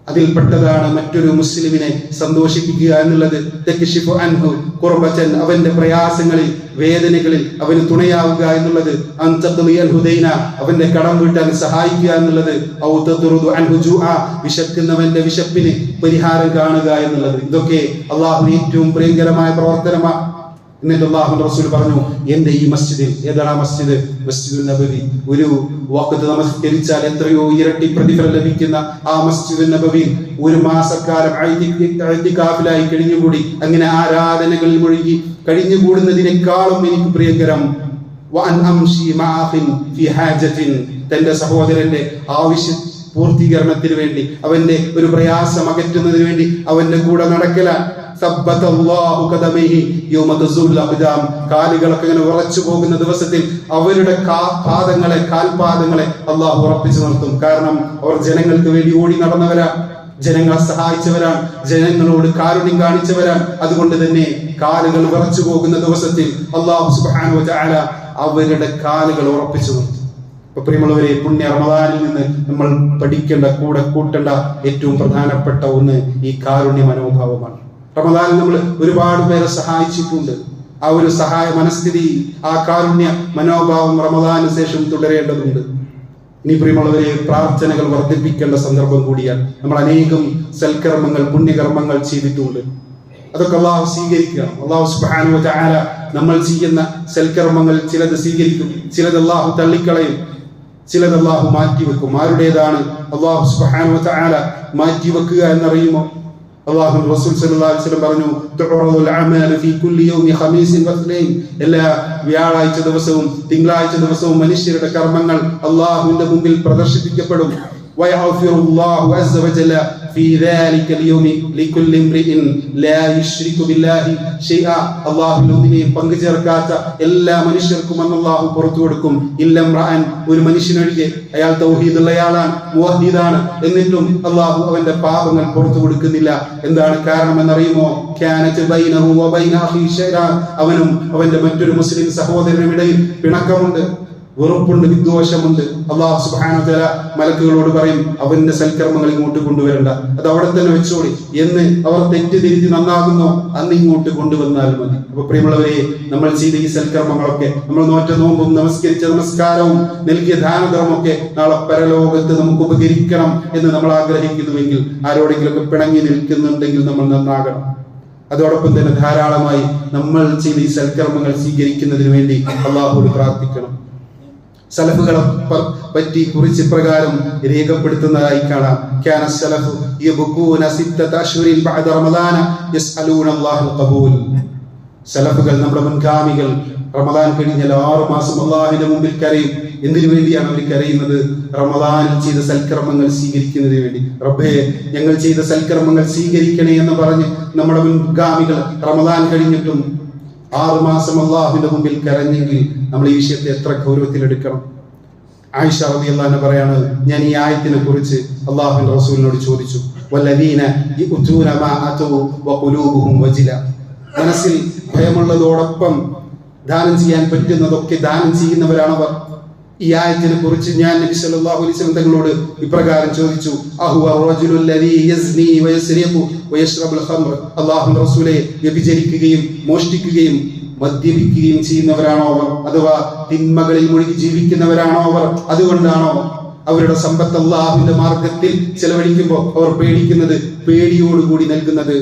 അതിൽപ്പെട്ടതാണ് മറ്റൊരു മുസ്ലിമിനെ സന്തോഷിപ്പിക്കുക എന്നുള്ളത്. തക്ഷിഫു അൻഹു ഖുർബതൻ, അവന്റെ പ്രയാസങ്ങളിൽ വേദനകളിൽ അവന് തുണയാവുക എന്നുള്ളത്. അൻതഖ്ലി അൻഹു ദൈന, അവന്റെ കടം വീട്ടാൻ സഹായിക്കുക എന്നുള്ളത്. ഔ തത്റുദു അൻഹു ജൂഅ, വിശക്കുന്നവന്റെ വിശപ്പിന് പരിഹാരം കാണുക എന്നുള്ളത്. ഇതൊക്കെ അല്ലാഹുവിന് ഏറ്റവും പ്രിയങ്കരമായ പ്രവർത്തനമാണ്. എന്നിട്ട് അല്ലാഹുവിന്റെ റസൂൽ പറഞ്ഞു, എന്റെ ഈ മസ്ജിദിൽ, ഏതാണ് മസ്ജിദ്? മസ്ജിദുൻ നബവി. ഒരു വഖ്ത് നമസ്കരിച്ചാൽ എത്രയോ ഇരട്ടി പ്രതിഫലം ലഭിക്കുന്ന ആ മസ്ജിദുൻ നബവി ഒരു മാസക്കാലം ഇഅ്തികാഫിലായി കഴിഞ്ഞുകൂടി, അങ്ങനെ ആരാധനകളിൽ മുഴുകി കഴിഞ്ഞുകൂടുന്നതിനേക്കാളും എനിക്ക് പ്രിയങ്കരം വഅൻ അംശി മഅഖിൻ ഫി ഹാജത്തിൻ, തന്റെ സഹോദരന്റെ ആവശ്യ പൂർത്തീകരണത്തിന് വേണ്ടി, അവന്റെ ഒരു പ്രയാസം അകറ്റുന്നതിന് വേണ്ടി അവന്റെ കൂടെ നടക്കലാണ്. കാലുകളൊക്കെ ഇങ്ങനെ ഉറച്ചു പോകുന്ന ദിവസത്തിൽ അവരുടെ കാൽപാദങ്ങളെ അള്ളാഹു ഉറപ്പിച്ചു നിർത്തും. കാരണം അവർ ജനങ്ങൾക്ക് വേണ്ടി ഓടി നടന്നവരാണ്, ജനങ്ങളെ സഹായിച്ചവരാണ്, ജനങ്ങളോട് കാരുണ്യം കാണിച്ചവരാണ്. അതുകൊണ്ട് തന്നെ കാലുകൾ വിറച്ചു പോകുന്ന ദിവസത്തിൽ അള്ളാഹു സുബ്ഹാനഹു വ തആല അവരുടെ കാലുകൾ ഉറപ്പിച്ചു നിർത്തും. അപ്പൊ പ്രിയമുള്ളവരെ, പുണ്യ റമദാനിൽ നിന്ന് നമ്മൾ പഠിക്കേണ്ട, കൂടെ കൂട്ടേണ്ട ഏറ്റവും പ്രധാനപ്പെട്ട ഒന്ന് ഈ കാരുണ്യ മനോഭാവമാണ്. റമദാനിൽ നമ്മൾ ഒരുപാട് പേരെ സഹായിച്ചിട്ടുണ്ട്. ആ ഒരു സഹായ മനസ്ഥിതി, ആ കാരുണ്യ മനോഭാവം റമദാനിന് ശേഷം തുടരേണ്ടതുണ്ട്. ഇനി പ്രിയമുള്ളവരെ, പ്രാർത്ഥനകൾ വർദ്ധിപ്പിക്കേണ്ട സന്ദർഭം കൂടിയാണ്. നമ്മൾ അനേകം സൽക്കർമ്മങ്ങൾ, പുണ്യകർമ്മങ്ങൾ ചെയ്തിട്ടുണ്ട്. അതൊക്കെ അള്ളാഹു സ്വീകരിക്കണം. അള്ളാഹു സുബ്ഹാനഹു വ തആല നമ്മൾ ചെയ്യുന്ന സൽക്കർമ്മങ്ങൾ ചിലത് സ്വീകരിക്കും, ചിലത് അള്ളാഹു തള്ളിക്കളയും, ചിലത് അള്ളാഹു മാറ്റിവെക്കും. ആരുടേതാണ് അള്ളാഹു സുബ്ഹാനഹു വ തആല മാറ്റിവെക്കുക എന്നറിയുമോ? അല്ലാഹു റസൂൽ സല്ലല്ലാഹു അലൈഹി വസല്ലം പറഞ്ഞു, തുറദുൽ അമാലു ഫീ കുല്ലി യൗമി ഖമീസിൻ വസ്ലൈൻ, എല്ലാ വ്യാഴാഴ്ച ദിവസവും തിങ്കളാഴ്ച ദിവസവും മനുഷ്യരുടെ കർമ്മങ്ങൾ അല്ലാഹുവിന്റെ മുമ്പിൽ പ്രദർശിപ്പിക്കപ്പെടും. വയഗ്ഫിറുല്ലാഹു അസ്സ വജല്ല ഫീ ദാലികൽ യൗമി ലികുല്ലി ഇംറിഇൻ ലാ യുശ്രികു ബില്ലാഹി ഷൈഅ, അല്ലാഹുവിൽ ഒന്നിനെയും പങ്കു ചേർക്കാത്ത എല്ലാ മനുഷ്യർക്കും അല്ലാഹു പുറത്തു കൊടുക്കും. ഇല്ലംറഅൻ, ഒരു മനുഷ്യനൊഴികെ, അയാൾ തൗഹീദുള്ളയാളാണ്, മുവഹ്ഹിദാണ്, എന്നിട്ടും അല്ലാഹു അവന്റെ പാപങ്ങൾ പുറത്തു കൊടുക്കുന്നില്ല. എന്താണ് കാരണം എന്നറിയുമോ? കാനത് ബൈനഹു വ ബൈന അഖീ ശൈഅ, അവനും അവന്റെ മറ്റൊരു മുസ്ലിം സഹോദരനും ഇടയിൽ പിണക്കമുണ്ട്, വെറുപ്പുണ്ട്, വിദ്വേഷമുണ്ട്. അല്ലാഹു സുബ്ഹാനഹു വ തആല മലക്കുകളോട് പറയും, അവന്റെ സൽക്കർമ്മങ്ങൾ ഇങ്ങോട്ട് കൊണ്ടുവരണ്ട, അത് അവിടെ തന്നെ വെച്ചോളി എന്ന്. അവർ തെറ്റിദ്ധരിച്ച് നന്നാകുന്നോ അന്ന് ഇങ്ങോട്ട് കൊണ്ടുവന്നാൽ മതി. അപ്പൊ പ്രിയമുള്ളവരെ, നമ്മൾ ചെയ്ത ഈ സൽക്കർമ്മങ്ങളൊക്കെ, നമ്മൾ നോറ്റ നോമ്പും നമസ്കരിച്ച നമസ്കാരവും നൽകിയ ദാനധർമ്മമൊക്കെ നാളെ പരലോകത്ത് നമുക്ക് ഉപകരിക്കണം എന്ന് നമ്മൾ ആഗ്രഹിക്കുന്നുവെങ്കിൽ, ആരോടെങ്കിലൊക്കെ പിണങ്ങി നിൽക്കുന്നുണ്ടെങ്കിൽ നമ്മൾ നന്നാകണം. അതോടൊപ്പം തന്നെ ധാരാളമായി നമ്മൾ ചെയ്ത ഈ സൽക്കർമ്മങ്ങൾ സ്വീകരിക്കുന്നതിന് വേണ്ടി അള്ളാഹുവോട് പ്രാർത്ഥിക്കണം. സലഫുകളെ പറ്റി കുറിച്ച് പ്രകാരം രേഖപ്പെടുത്തുന്നതായി കാണാം. കാന സലഫു യബ്കൂന സിത്തത അശ്ഹുരിൻ ബഅദ റമദാന യസ്അലൂന അല്ലാഹുൽ ഖബൂൽ. സലഫുകൾ, നമ്മുടെ മുൻഗാമികൾ, റമദാൻ കഴിഞ്ഞാൽ 6 മാസം അല്ലാഹുവിന്റെ മുമ്പിൽ കരയും. എന്തിനു വേണ്ടിയാണ് അവർ കരയുന്നത്? റമദാനിൽ ചെയ്ത സൽക്കർമ്മങ്ങൾ സ്വീകരിക്കുന്നതിന് വേണ്ടി. റബ്ബേ, ഞങ്ങൾ ചെയ്ത സൽക്കർമ്മങ്ങൾ സ്വീകരിക്കണേ എന്ന് പറഞ്ഞ് നമ്മുടെ മുൻഗാമികൾ റമദാൻ കഴിഞ്ഞിട്ടും 6 മാസം അല്ലാഹുവിന്റെ മുമ്പിൽ കരഞ്ഞെങ്കിൽ നമ്മൾ ഈ വിഷയത്തെ എത്ര ഗൗരവത്തിലെടുക്കണം. ആയിഷ റളിയല്ലാഹു അൻഹ പറയാണ്, ഞാൻ ഈ ആയത്തിനെ കുറിച്ച് അല്ലാഹുവിന്റെ റസൂലിനോട് ചോദിച്ചു. വല്ലദീന യുതൂന മാ അതു വഖുലൂബുഹും വജില, മനസ്സിൽ ഭയമുള്ളതോടൊപ്പം ദാനം ചെയ്യാൻ പറ്റുന്നതൊക്കെ ദാനം ചെയ്യുന്നവരാണവർ. ഈ ആയത്തിനെ കുറിച്ച് ഞാൻ നബി സല്ലല്ലാഹു അലൈഹി വസല്ലം തങ്ങളോട് ഇപ്രകാരം ചോദിച്ചു, അഹുവ റജുലുൽ ലദീ യസ്നി വയസ്രിഖു വയശ്റബുൽ ഖംർ, അല്ലാഹുവിന്റെ റസൂലേ, വ്യഭിചരിക്കുകയും മോഷ്ടിക്കുകയും മദ്യപിക്കുകയും ചെയ്യുന്നവരാണോ അവർ? അഥവാ തിന്മകളിൽ മുഴുകി ജീവിക്കുന്നവരാണോ അവർ? അതുകൊണ്ടാണോ അവരുടെ സമ്പത്ത് അല്ലാഹുവിന്റെ മാർഗത്തിൽ ചെലവഴിക്കുമ്പോൾ അവർ പേടിക്കുന്നത്, പേടിയോടുകൂടി നൽകുന്നത്?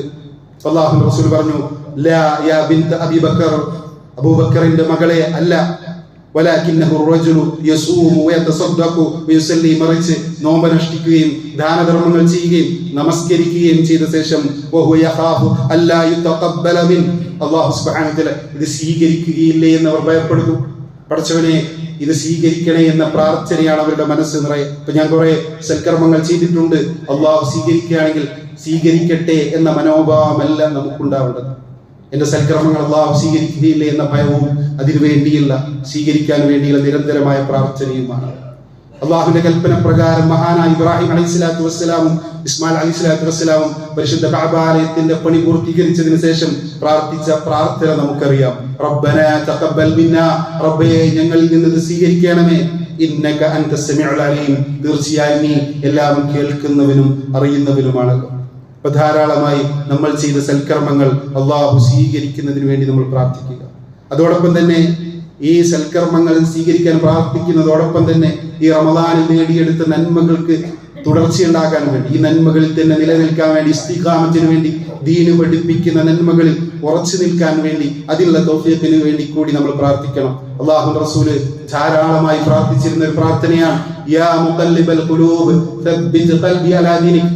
അല്ലാഹുവിന്റെ റസൂൽ പറഞ്ഞു, ലാ യാ ബിൻത അബീ ബക്കർ, അബൂബക്കറിന്റെ മകളെ അല്ല, വലാകിന്നഹു റജുലു യസൂമു വയതസദ്ദഖു വയസല്ലി, മറിച്ച് നോമ്പനുഷ്ഠിക്കുകയും ദാനധർമ്മങ്ങൾ ചെയ്യുകയും നമസ്കരിക്കുകയും ചെയ്ത ശേഷം വഹുവ യഖാഫു അല്ലാ യുതഖബ്ബല മിൻ, അല്ലാഹു സുബ്ഹാനഹു വ തആല ഇത് സ്വീകരിക്കുകയില്ലേ എന്ന് അവർ ഭയപ്പെടുന്നു. പടച്ചവനെ, ഇത് സ്വീകരിക്കണേ എന്ന പ്രാർത്ഥനയാണ് അവരുടെ മനസ്സ് നിറയെ. ഇപ്പൊ ഞാൻ കുറെ സൽക്കർമ്മങ്ങൾ ചെയ്തിട്ടുണ്ട്, അല്ലാഹു സ്വീകരിക്കുകയാണെങ്കിൽ സ്വീകരിക്കട്ടെ എന്ന മനോഭാവമല്ല നമുക്കുണ്ടാവേണ്ടത്. എന്റെ സൽക്കർമ്മങ്ങൾ അല്ലാഹു സ്വീകരിക്കുകയില്ലേ എന്ന ഭയവും അതിനു വേണ്ടിയുള്ള, സ്വീകരിക്കാൻ വേണ്ടിയുള്ള നിരന്തരമായ പ്രാർത്ഥനയുമാണ്. അള്ളാഹുവിന്റെ കൽപ്പന പ്രകാരം മഹാനായ ഇബ്രാഹിം അലൈഹിസ്സലാത്തു വസ്സലാമും ഇസ്മായിൽ അലൈഹിസ്സലാത്തു വസ്സലാമും പരിശുദ്ധ കഅബാലയത്തിന്റെ പണി പൂർത്തീകരിച്ചതിന് ശേഷം പ്രാർത്ഥിച്ച പ്രാർത്ഥന നമുക്കറിയാം. റബ്ബനാ തഖബ്ബൽ മിന്നാ, റബ്ബേ ഞങ്ങളിൽ നിന്ന് ഇത് സ്വീകരിക്കണമേ, ഇന്നക അൻതസ് സമീഉൽ അലീം, തീർച്ചയായും നീ എല്ലാം കേൾക്കുന്നവനും അറിയുന്നവനുമാണല്ലോ. അപ്പൊ ധാരാളമായി നമ്മൾ ചെയ്ത സൽക്കർമ്മങ്ങൾ അള്ളാഹു സ്വീകരിക്കുന്നതിന് വേണ്ടി നമ്മൾ പ്രാർത്ഥിക്കുക. അതോടൊപ്പം തന്നെ ഈ സൽക്കർമ്മങ്ങൾ സ്വീകരിക്കാൻ പ്രാർത്ഥിക്കുന്നതോടൊപ്പം തന്നെ ഈ റമദാനിൽ നേടിയെടുത്ത നന്മകൾക്ക് തുടർച്ചയുണ്ടാകാൻ വേണ്ടി, ഈ നന്മകളിൽ തന്നെ നിലനിൽക്കാൻ വേണ്ടി, ഇസ്തിഖാമത്തിന് വേണ്ടി, ദീന് പഠിപ്പിക്കുന്ന നന്മകളിൽ ഉറച്ചു നിൽക്കാൻ വേണ്ടി, അതിനുള്ള തൗഫീഖിന് വേണ്ടി കൂടി നമ്മൾ പ്രാർത്ഥിക്കണം. അല്ലാഹുവിന്റെ റസൂല് ധാരാളമായി പ്രാർത്ഥിച്ചിരുന്ന ഒരു പ്രാർത്ഥനയാണ് യാ മുഖല്ലിബൽ ഖുലൂബ് തബ്ബിത് ഖൽബി അലാ ദീനിക്.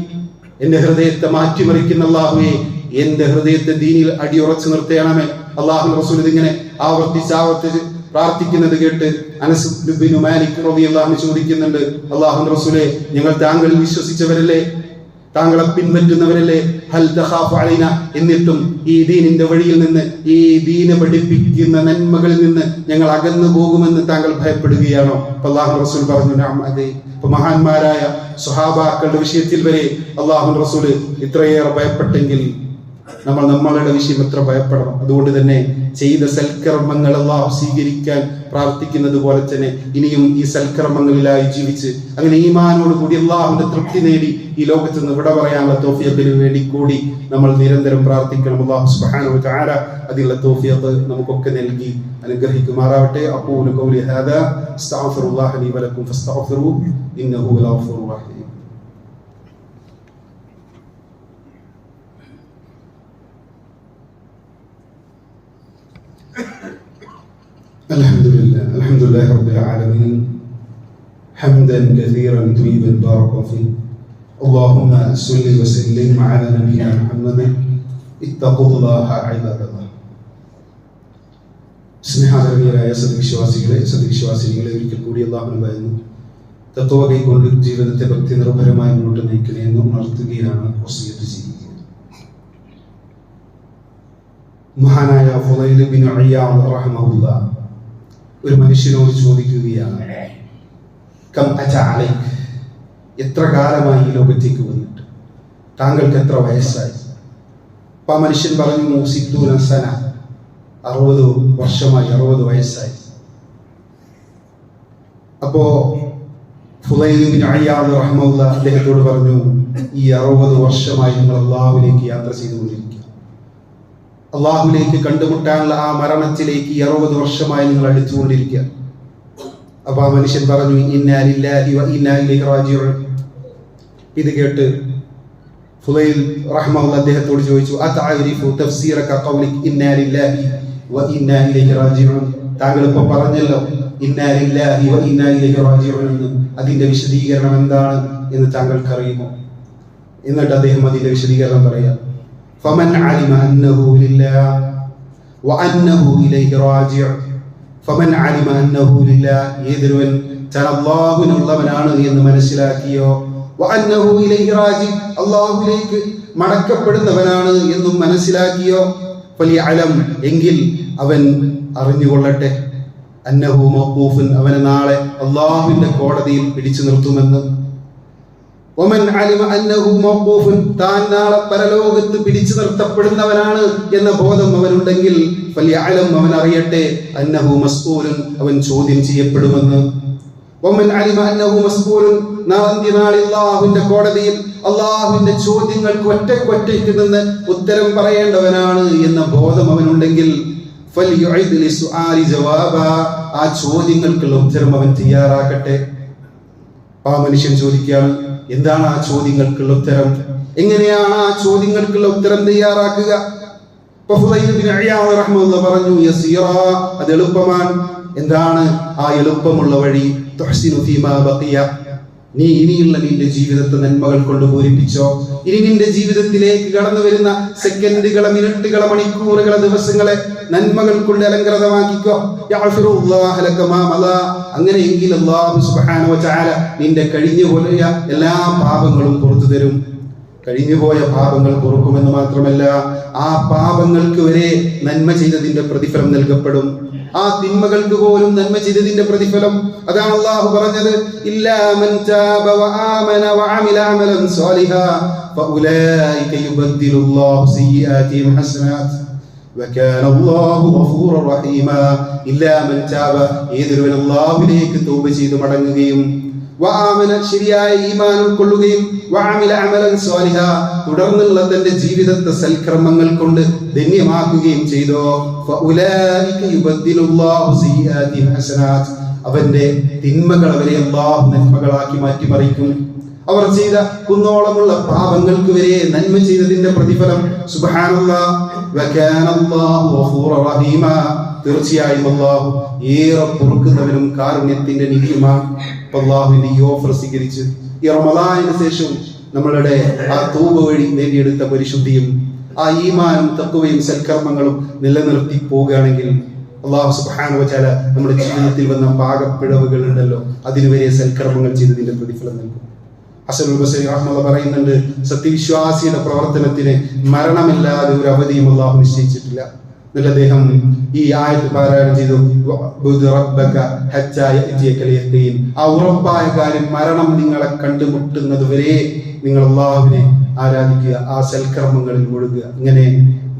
എന്റെ ഹൃദയത്തെ മാറ്റിമറിക്കുന്ന അല്ലാഹുവേ, എന്റെ ഹൃദയത്തെ ദീനിൽ അടിയുറച്ചു നിർത്തണമേ. അല്ലാഹുവിന്റെ റസൂൽ ഇതിങ്ങനെ ആവർത്തിച്ച് പ്രാർത്ഥിക്കുന്നത് കേട്ട് അനസ് ഇബ്നു മാലിക് റളിയല്ലാഹു അൻഹു ചോദിക്കുന്നുണ്ട്, അല്ലാഹുവിന്റെ റസൂലേ, ഞങ്ങൾ താങ്കളിൽ വിശ്വസിച്ചവരല്ലേ, താങ്കളെ പിൻപറ്റുന്നവരല്ലേ, ഹൽ തഖാഫു അലൈന, എന്നിട്ടും ഈ ദീനിന്റെ വഴിയിൽ നിന്ന്, ഈ ദീന് പഠിപ്പിക്കുന്ന നന്മകളിൽ നിന്ന് ഞങ്ങൾ അകന്നു പോകുമെന്ന് താങ്കൾ ഭയപ്പെടുകയാണോ? അല്ലാഹുവിന്റെ റസൂൽ പറഞ്ഞു നഅം, അതെ. ഇപ്പൊ മഹാന്മാരായ സ്വഹാബാക്കളുടെ വിഷയത്തിൽ വരെ അല്ലാഹുവിന്റെ റസൂൽ ഇത്രയേറെ ഭയപ്പെട്ടെങ്കിൽ നമ്മൾ നമ്മളുടെ വിഷയം എത്ര ഭയപ്പെടണം. അതുകൊണ്ട് തന്നെ ചെയ്ത സൽക്കർമ്മങ്ങൾ അല്ലാഹു സ്വീകരിക്കാൻ പ്രാർത്ഥിക്കുന്നത് പോലെ തന്നെ ഇനിയും ഈ സൽക്കർമ്മങ്ങളിലായി ജീവിച്ച് അങ്ങനെ ഈമാനോട് കൂടി അല്ലാഹുവിന്റെ തൃപ്തി നേടി ഈ ലോകത്ത് നിന്ന് വിട പറയാനുള്ള തൗഫീഖിന് വേണ്ടി കൂടി നമ്മൾ നിരന്തരം പ്രാർത്ഥിക്കണം. അല്ലാഹു സുബ്ഹാനഹു വ തആല അതിനുള്ള തൗഫീഖ് നമുക്കൊക്കെ നൽകി അനുഗ്രഹിക്കുമാറാവട്ടെ. അഖൂലു ഖൗലി ഹാദാ അസ്തഗ്ഫിറുല്ലാഹ ലി വ ലക്കും ഫസ്തഗ്ഫിറൂ ഇന്നഹു ഹുവൽ ഗഫൂറുർ റഹീം. الحمد لله رب العالمين حمدا كثيرا طيبا باركا فيه اللهم صل وسلم على نبينا محمد اتقوا الله عباد الله. സ്നേഹാദരണീയരായ സദ്വിശ്വാസികളെ ഒരിക്കൽ കൂടി അല്ലാഹുവിനെ ഭയന്ന് തഖ്വ കൈക്കൊണ്ട് ജീവിതത്തെ ഭക്തി നിർഭരമായി മുന്നോട്ട് നയിക്കണേ എന്ന് ഉണർത്തുകയാണ് വസിയത്ത് ചെയ്യുക. മഹാനായ ഫുളൈൽ ബിൻ ഇയാദ് റഹിമഹുല്ലാഹ് ഒരു മനുഷ്യനോട് ചോദിക്കുകയാണ്, കം അത അലൈക്, എത്ര കാലമായി ഈ ലോകത്തേക്ക് വന്നിട്ട്, താങ്കൾക്ക് എത്ര വയസ്സായി? അപ്പൊ ആ മനുഷ്യൻ പറഞ്ഞു 60 സന, 60 വർഷമായി, 60 വയസ്സായി. അപ്പോ ഫുളൈൽ ബിൻ ഇയാദ് റഹിമഹുല്ലാഹ് അദ്ദേഹത്തോട് പറഞ്ഞു, ഈ 60 വർഷമായി നിങ്ങൾ അല്ലാഹുവിലേക്ക് യാത്ര ചെയ്തുകൊണ്ടിരിക്കുക, അള്ളാഹുലേക്ക് കണ്ടുമുട്ടാനുള്ള ആ മരണത്തിലേക്ക് 60 വർഷമായി നിങ്ങൾ അടുത്തുകൊണ്ടിരിക്കുക. അപ്പൊ ആ മനുഷ്യൻ പറഞ്ഞു, ഇന്നാ ലില്ലാഹി വ ഇന്നാ ഇലൈഹി റാജിഊൻ. ഇത് കേട്ട് ഫുളൈൽ റഹ്മത്തുള്ളാഹി അദ്ദേഹത്തോട് ചോദിച്ചു, അതഅരിഫു തഫ്സീറക ഖൗലിക ഇന്നാ ലില്ലാഹി വ ഇന്നാ ഇലൈഹി റാജിഊൻ. താങ്കൾ ഇപ്പോൾ പറഞ്ഞല്ലോ ഇന്നാ ലില്ലാഹി വ ഇന്നാ ഇലൈഹി റാജിഊൻ എന്ന്, അതിന്റെ വിശദീകരണം എന്താണ് എന്ന് താങ്കൾക്ക് അറിയുമോ? എന്നിട്ട് അദ്ദേഹം അതിന്റെ വിശദീകരണം പറയാം. فمن علم أنه لله وأنه إليه راجع فمن علم أنه لله يدرون ترى الله نُള്ളവനാണ് എന്ന് മനസ്സിലാക്കിയോ, وأنه إليه راجع അല്ലാഹുവിലേക്ക് മടക്കപ്പെടുന്നവനാണ് എന്നും മനസ്സിലാക്കിയോ, ഫലിയഅലം എങ്കിൽ അവൻ അറിഞ്ഞുകൊള്ളട്ടെ, അന്നഹു മൗഖൂഫുൻ അവനെ നാളെ അല്ലാഹുവിന്റെ കോടതിയിൽ പിടിച്ചു നിർത്തുമെന്ന്. വമൻ അലിമ അന്നഹു മൗഖൂഫുൻ താൻ നാളെ പരലോകത്ത് പിടിച്ചു നിർത്തപ്പെടുന്നവനാണ് എന്ന ബോധം അവനുണ്ടെങ്കിൽ ഫലിയഅലം അവൻ അറിയട്ടെ, അന്നഹു മസ്ഊലുൻ അവൻ ചോദ്യം ചെയ്യപ്പെടുമെന്ന്. വമൻ അലിമ അന്നഹു മസ്ഊലുൻ നാളെ അല്ലാഹുവിന്റെ കോടതിയിൽ അല്ലാഹുവിന്റെ ചോദ്യങ്ങൾക്ക് ഒറ്റയ്ക്ക് നിന്ന് ഉത്തരം പറയേണ്ടവനാണ് എന്ന ബോധം അവനുണ്ടെങ്കിൽ ഫൽയുഇദ് ലിസുആലി ജവാബ ആ ചോദ്യങ്ങൾക്കുള്ള ഉത്തരം അവൻ തയ്യാറാക്കട്ടെ. ആ മനുഷ്യൻ ചോദിക്കുകയാണ്, എന്താണ് ആ ചോദ്യങ്ങൾക്കുള്ള ഉത്തരം? എങ്ങനെയാണ് ആ ചോദ്യങ്ങൾക്കുള്ള ഉത്തരം തയ്യാറാക്കുക? പറഞ്ഞു, അത് എളുപ്പമാണ്. എന്താണ് ആ എളുപ്പമുള്ള വഴി? നീ ഇനിയുള്ള നിന്റെ ജീവിതത്തെ നന്മകൾ കൊണ്ട് പൂരിപ്പിച്ചോ. ഇനി നിന്റെ ജീവിതത്തിലേക്ക് കടന്നു വരുന്ന സെക്കൻഡുകളെ, മിനിറ്റുകളെ, മണിക്കൂറുകളെ, ദിവസങ്ങളെ നന്മകൾ കൊണ്ട് അലങ്കൃതമാക്കിക്കോ. അങ്ങനെയെങ്കിൽ അല്ലാഹു സുബ്ഹാനഹു വ തആല നിന്റെ കഴിഞ്ഞുപോയ എല്ലാ പാപങ്ങളും പുറത്തു തരും. കഴിഞ്ഞുപോയ പാപങ്ങൾ പൊറുക്കുമെന്ന് മാത്രമല്ല, ആ പാപങ്ങൾക്ക് വരെ നന്മ ചെയ്തതിന്റെ പ്രതിഫലം നൽകപ്പെടും. ആ തിന്മകൾക്ക് പോലും നന്മ ചെയ്തതിന്റെ പ്രതിഫലം. അതാണ് അല്ലാഹു പറഞ്ഞത്, ഇല്ലാ മൻ താബ വ ആമന വ അമില അമലൻ സാലിഹാ ഫഉലൈക യുബദ്ദിലുല്ലാഹു സയ്യിആതിഹിം ഹസനാത്. വകാന അല്ലാഹു ഗഫൂറർ റഹീമ. ഇല്ലാ മൻ താബ, ഏതൊരുവൻ അല്ലാഹുവിലേക്ക് തൗബ ചെയ്തു മടങ്ങുകയും വആമന, ശരിയായ ഈമാൻ ഉൾക്കൊള്ളുകയും വഅമില അമലൻ സ്വാലിഹ, തുടർന്നുള്ള തന്റെ ജീവിതത്തെ സൽക്കർമ്മങ്ങൾ കൊണ്ട് ധന്യമാക്കുകയും ചെയ്തോ, ഫഉലൈക യുബദ്ദിലുല്ലാഹു സയ്യിആതിഹിം ഹസനാത്ത്, അവന്റെ തിന്മകൾ അവരെ അല്ലാഹു നന്മകളാക്കി മാറ്റിമറിക്കും. അവർ ചെയ്ത കുന്നോളമുള്ള പാപങ്ങൾക്ക് വരെ നന്മ ചെയ്തതിന്റെ പ്രതിഫലം. സുബ്ഹാനല്ലാഹ്, വകാന അല്ലാഹു ഗഫൂറർ റഹീമ, തീർച്ചയായും അല്ലാഹു ഏറെ പൊറുക്കുന്നവനും കാരുണ്യത്തിന്റെ നിധിയുമാണ്. അല്ലാഹുവിന്റെ ഈ ഓഫർ സ്വീകരിച്ച് ഈ റമളാനിന് ശേഷം നമ്മളുടെ ആ തൗബ വഴി നേടിയെടുത്ത പരിശുദ്ധിയും ആ ഈമാനും തഖ്വയും സൽക്കർമ്മങ്ങളും നിലനിർത്തി പോവുകയാണെങ്കിൽ അല്ലാഹു സുബ്ഹാനഹു വ തആല നമ്മുടെ ജീവിതത്തിൽ വന്ന പാകപ്പിഴവുകൾ ഉണ്ടല്ലോ, അതിനുവരെ സൽക്കർമ്മങ്ങൾ ചെയ്തതിന്റെ പ്രതിഫലം നൽകും. ഹസനുൽ ബസരി റഹ്മത്തുള്ളാഹി പറയുന്നുണ്ട്, സത്യവിശ്വാസിയുടെ പ്രവർത്തനത്തിന് മരണമില്ലാതെ ഒരു അവധിയും അല്ലാഹു നിശ്ചയിച്ചിട്ടില്ല. എന്നിട്ട് അദ്ദേഹം ഈ ആയത്ത് പാരായണം ചെയ്തു, ആ ഉറപ്പായ കാര്യം, മരണം നിങ്ങളെ കണ്ടുമുട്ടുന്നത് വരെ നിങ്ങൾ അല്ലാഹുവിനെ ആരാധിക്കുക, ആ സൽക്കർമ്മങ്ങളിൽ മുഴുകുക. ഇങ്ങനെ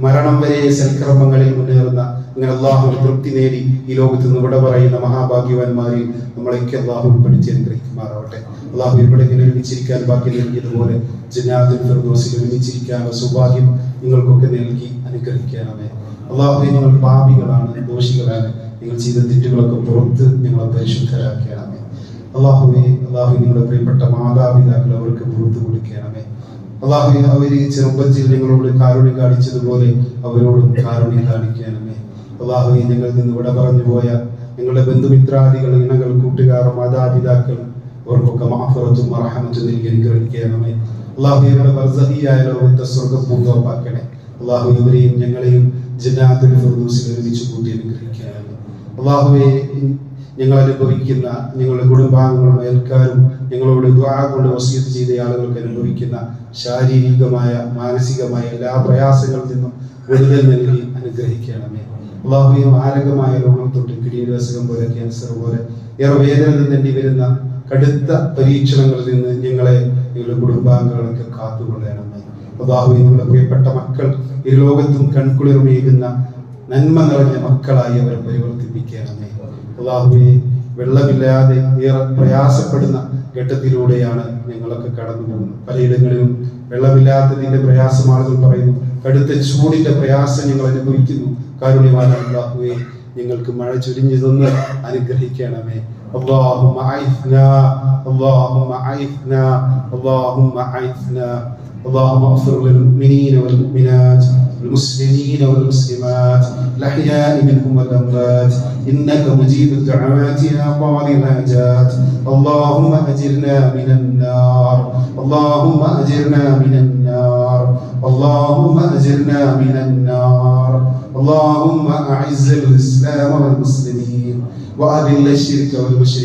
മരണം വരെ സൽക്കർമ്മങ്ങളിൽ മുന്നേറുന്ന, ഇങ്ങനെ അല്ലാഹുവിന്റെ തൃപ്തി നേടി ഈ ലോകത്ത് നിന്ന് വിട പറയുന്ന മഹാഭാഗ്യവാന്മാരിൽ നമ്മളൊക്കെ അല്ലാഹു ഉൾപ്പെടുത്തി അനുഗ്രഹിക്കുമാറാവട്ടെ. അല്ലാഹു ഇവിടെ ഇങ്ങനെ ഒരുമിച്ചിരിക്കാൻ ഭാഗ്യം നൽകിയതുപോലെ ജന്നാത്തുൽ ഫിർദൗസിൽ ഒരുമിച്ചിരിക്കാനുള്ള സൗഭാഗ്യം നിങ്ങൾക്കൊക്കെ നൽകി അനുഗ്രഹിക്കണമേ. അല്ലാഹുവേ, നിങ്ങൾ പാപികളാണ്, ദോഷികളാണ്, നിങ്ങൾ ചെയ്ത തെറ്റുകളൊക്കെ പുറത്ത് നിങ്ങളെ പരിശുദ്ധരാക്കണമേ. അല്ലാഹുവേ, നിങ്ങളുടെ പ്രിയപ്പെട്ട മാതാപിതാക്കൾ അവർക്ക് പുറത്തു കൊടുക്കണമേ. അല്ലാഹുവേ, അവര് ചെറുപ്പത്തിൽ നിങ്ങളോട് കാരുണ്യം കാണിച്ചതുപോലെ അവരോടും കാരുണ്യം കാണിക്കണമേ. അല്ലാഹുവേ, ഞങ്ങളിൽ നിന്ന് ഇവിടെ പറഞ്ഞു പോയ ഞങ്ങളുടെ ബന്ധുമിത്രാദികൾ, ഇണകൾ, കൂട്ടുകാർ, മാതാപിതാക്കൾ, അവർക്കൊക്കെ മഗ്ഫിറത്തും മർഹമത്തും നൽകി അനുഗ്രഹിക്കണമേ. അല്ലാഹുവേ, ഞങ്ങളുടെ ബർസഖിയായ ലോകത്തെ സ്വർഗ്ഗപൂർവ്വമാക്കണേ. അല്ലാഹുവേ, ഇവരെയും ഞങ്ങളെയും ജന്നാത്തുൽ ഫിർദൗസിൽ ഒരുമിച്ച് കൂട്ടി അനുഗ്രഹിക്കണമേ. അല്ലാഹുവേ, ഞങ്ങൾ അനുഭവിക്കുന്ന, ഞങ്ങളുടെ കുടുംബാംഗങ്ങളും അയൽക്കാരും ഞങ്ങളോട് ദുആ കൊണ്ട് വസിയത്ത് ചെയ്ത ആളുകൾക്ക് അനുഭവിക്കുന്ന ശാരീരികമായ മാനസികമായ എല്ലാ പ്രയാസങ്ങളിൽ നിന്നും വിടുതൽ നൽകി അനുഗ്രഹിക്കണമേ. അല്ലാഹുവേ, മാരകമായ രോഗം തൊട്ട് കിടീരസുഖം പോലെ, ക്യാൻസർ പോലെ ഏറെ വേദന നിന്നേണ്ടി വരുന്ന കടുത്ത പരീക്ഷണങ്ങളിൽ നിന്ന് ഞങ്ങളെ, ഞങ്ങളുടെ കുടുംബാംഗങ്ങളൊക്കെ കാത്തുകൊള്ളണമേ. അല്ലാഹുവേ, ഞങ്ങളുടെ പ്രിയപ്പെട്ട മക്കൾ ഈ ലോകത്തും കൺകുളിർമേകുന്ന നന്മ നിറഞ്ഞ മക്കളായി അവരെ പരിവർത്തിപ്പിക്കണമേ. അല്ലാഹുവേ, വെള്ളമില്ലാതെ ഏറെ പ്രയാസപ്പെടുന്ന ഘട്ടത്തിലൂടെയാണ് ഞങ്ങളൊക്കെ കടന്നു പോകുന്നത്. പലയിടങ്ങളിലും വെള്ളമില്ലാത്തതിന്റെ പ്രയാസം ആളുകൾ പറയുന്നു, കടുത്ത ചൂടിന്റെ പ്രയാസം ഞങ്ങൾ അനുഭവിക്കുന്നു. കാരുണ്യവാനായ അല്ലാഹുവേ, ഞങ്ങൾക്ക് മഴ ചൊരിഞ്ഞു തന്ന് അനുഗ്രഹിക്കണമേ. اللهم أعثنا اللهم أعثنا اللهم أعثنا اللهم اغفر للمؤمنين والمؤمنات والمسلمين والمسلمات الأحياء منهم والأموات إنك مجيب الدعوات يا قاضي الحاجات. اللهم أجرنا من النار اللهم أجرنا من النار اللهم أجرنا من النار. اللهم أعز الإسلام والمسلمين وأذل الشرك والمشركين.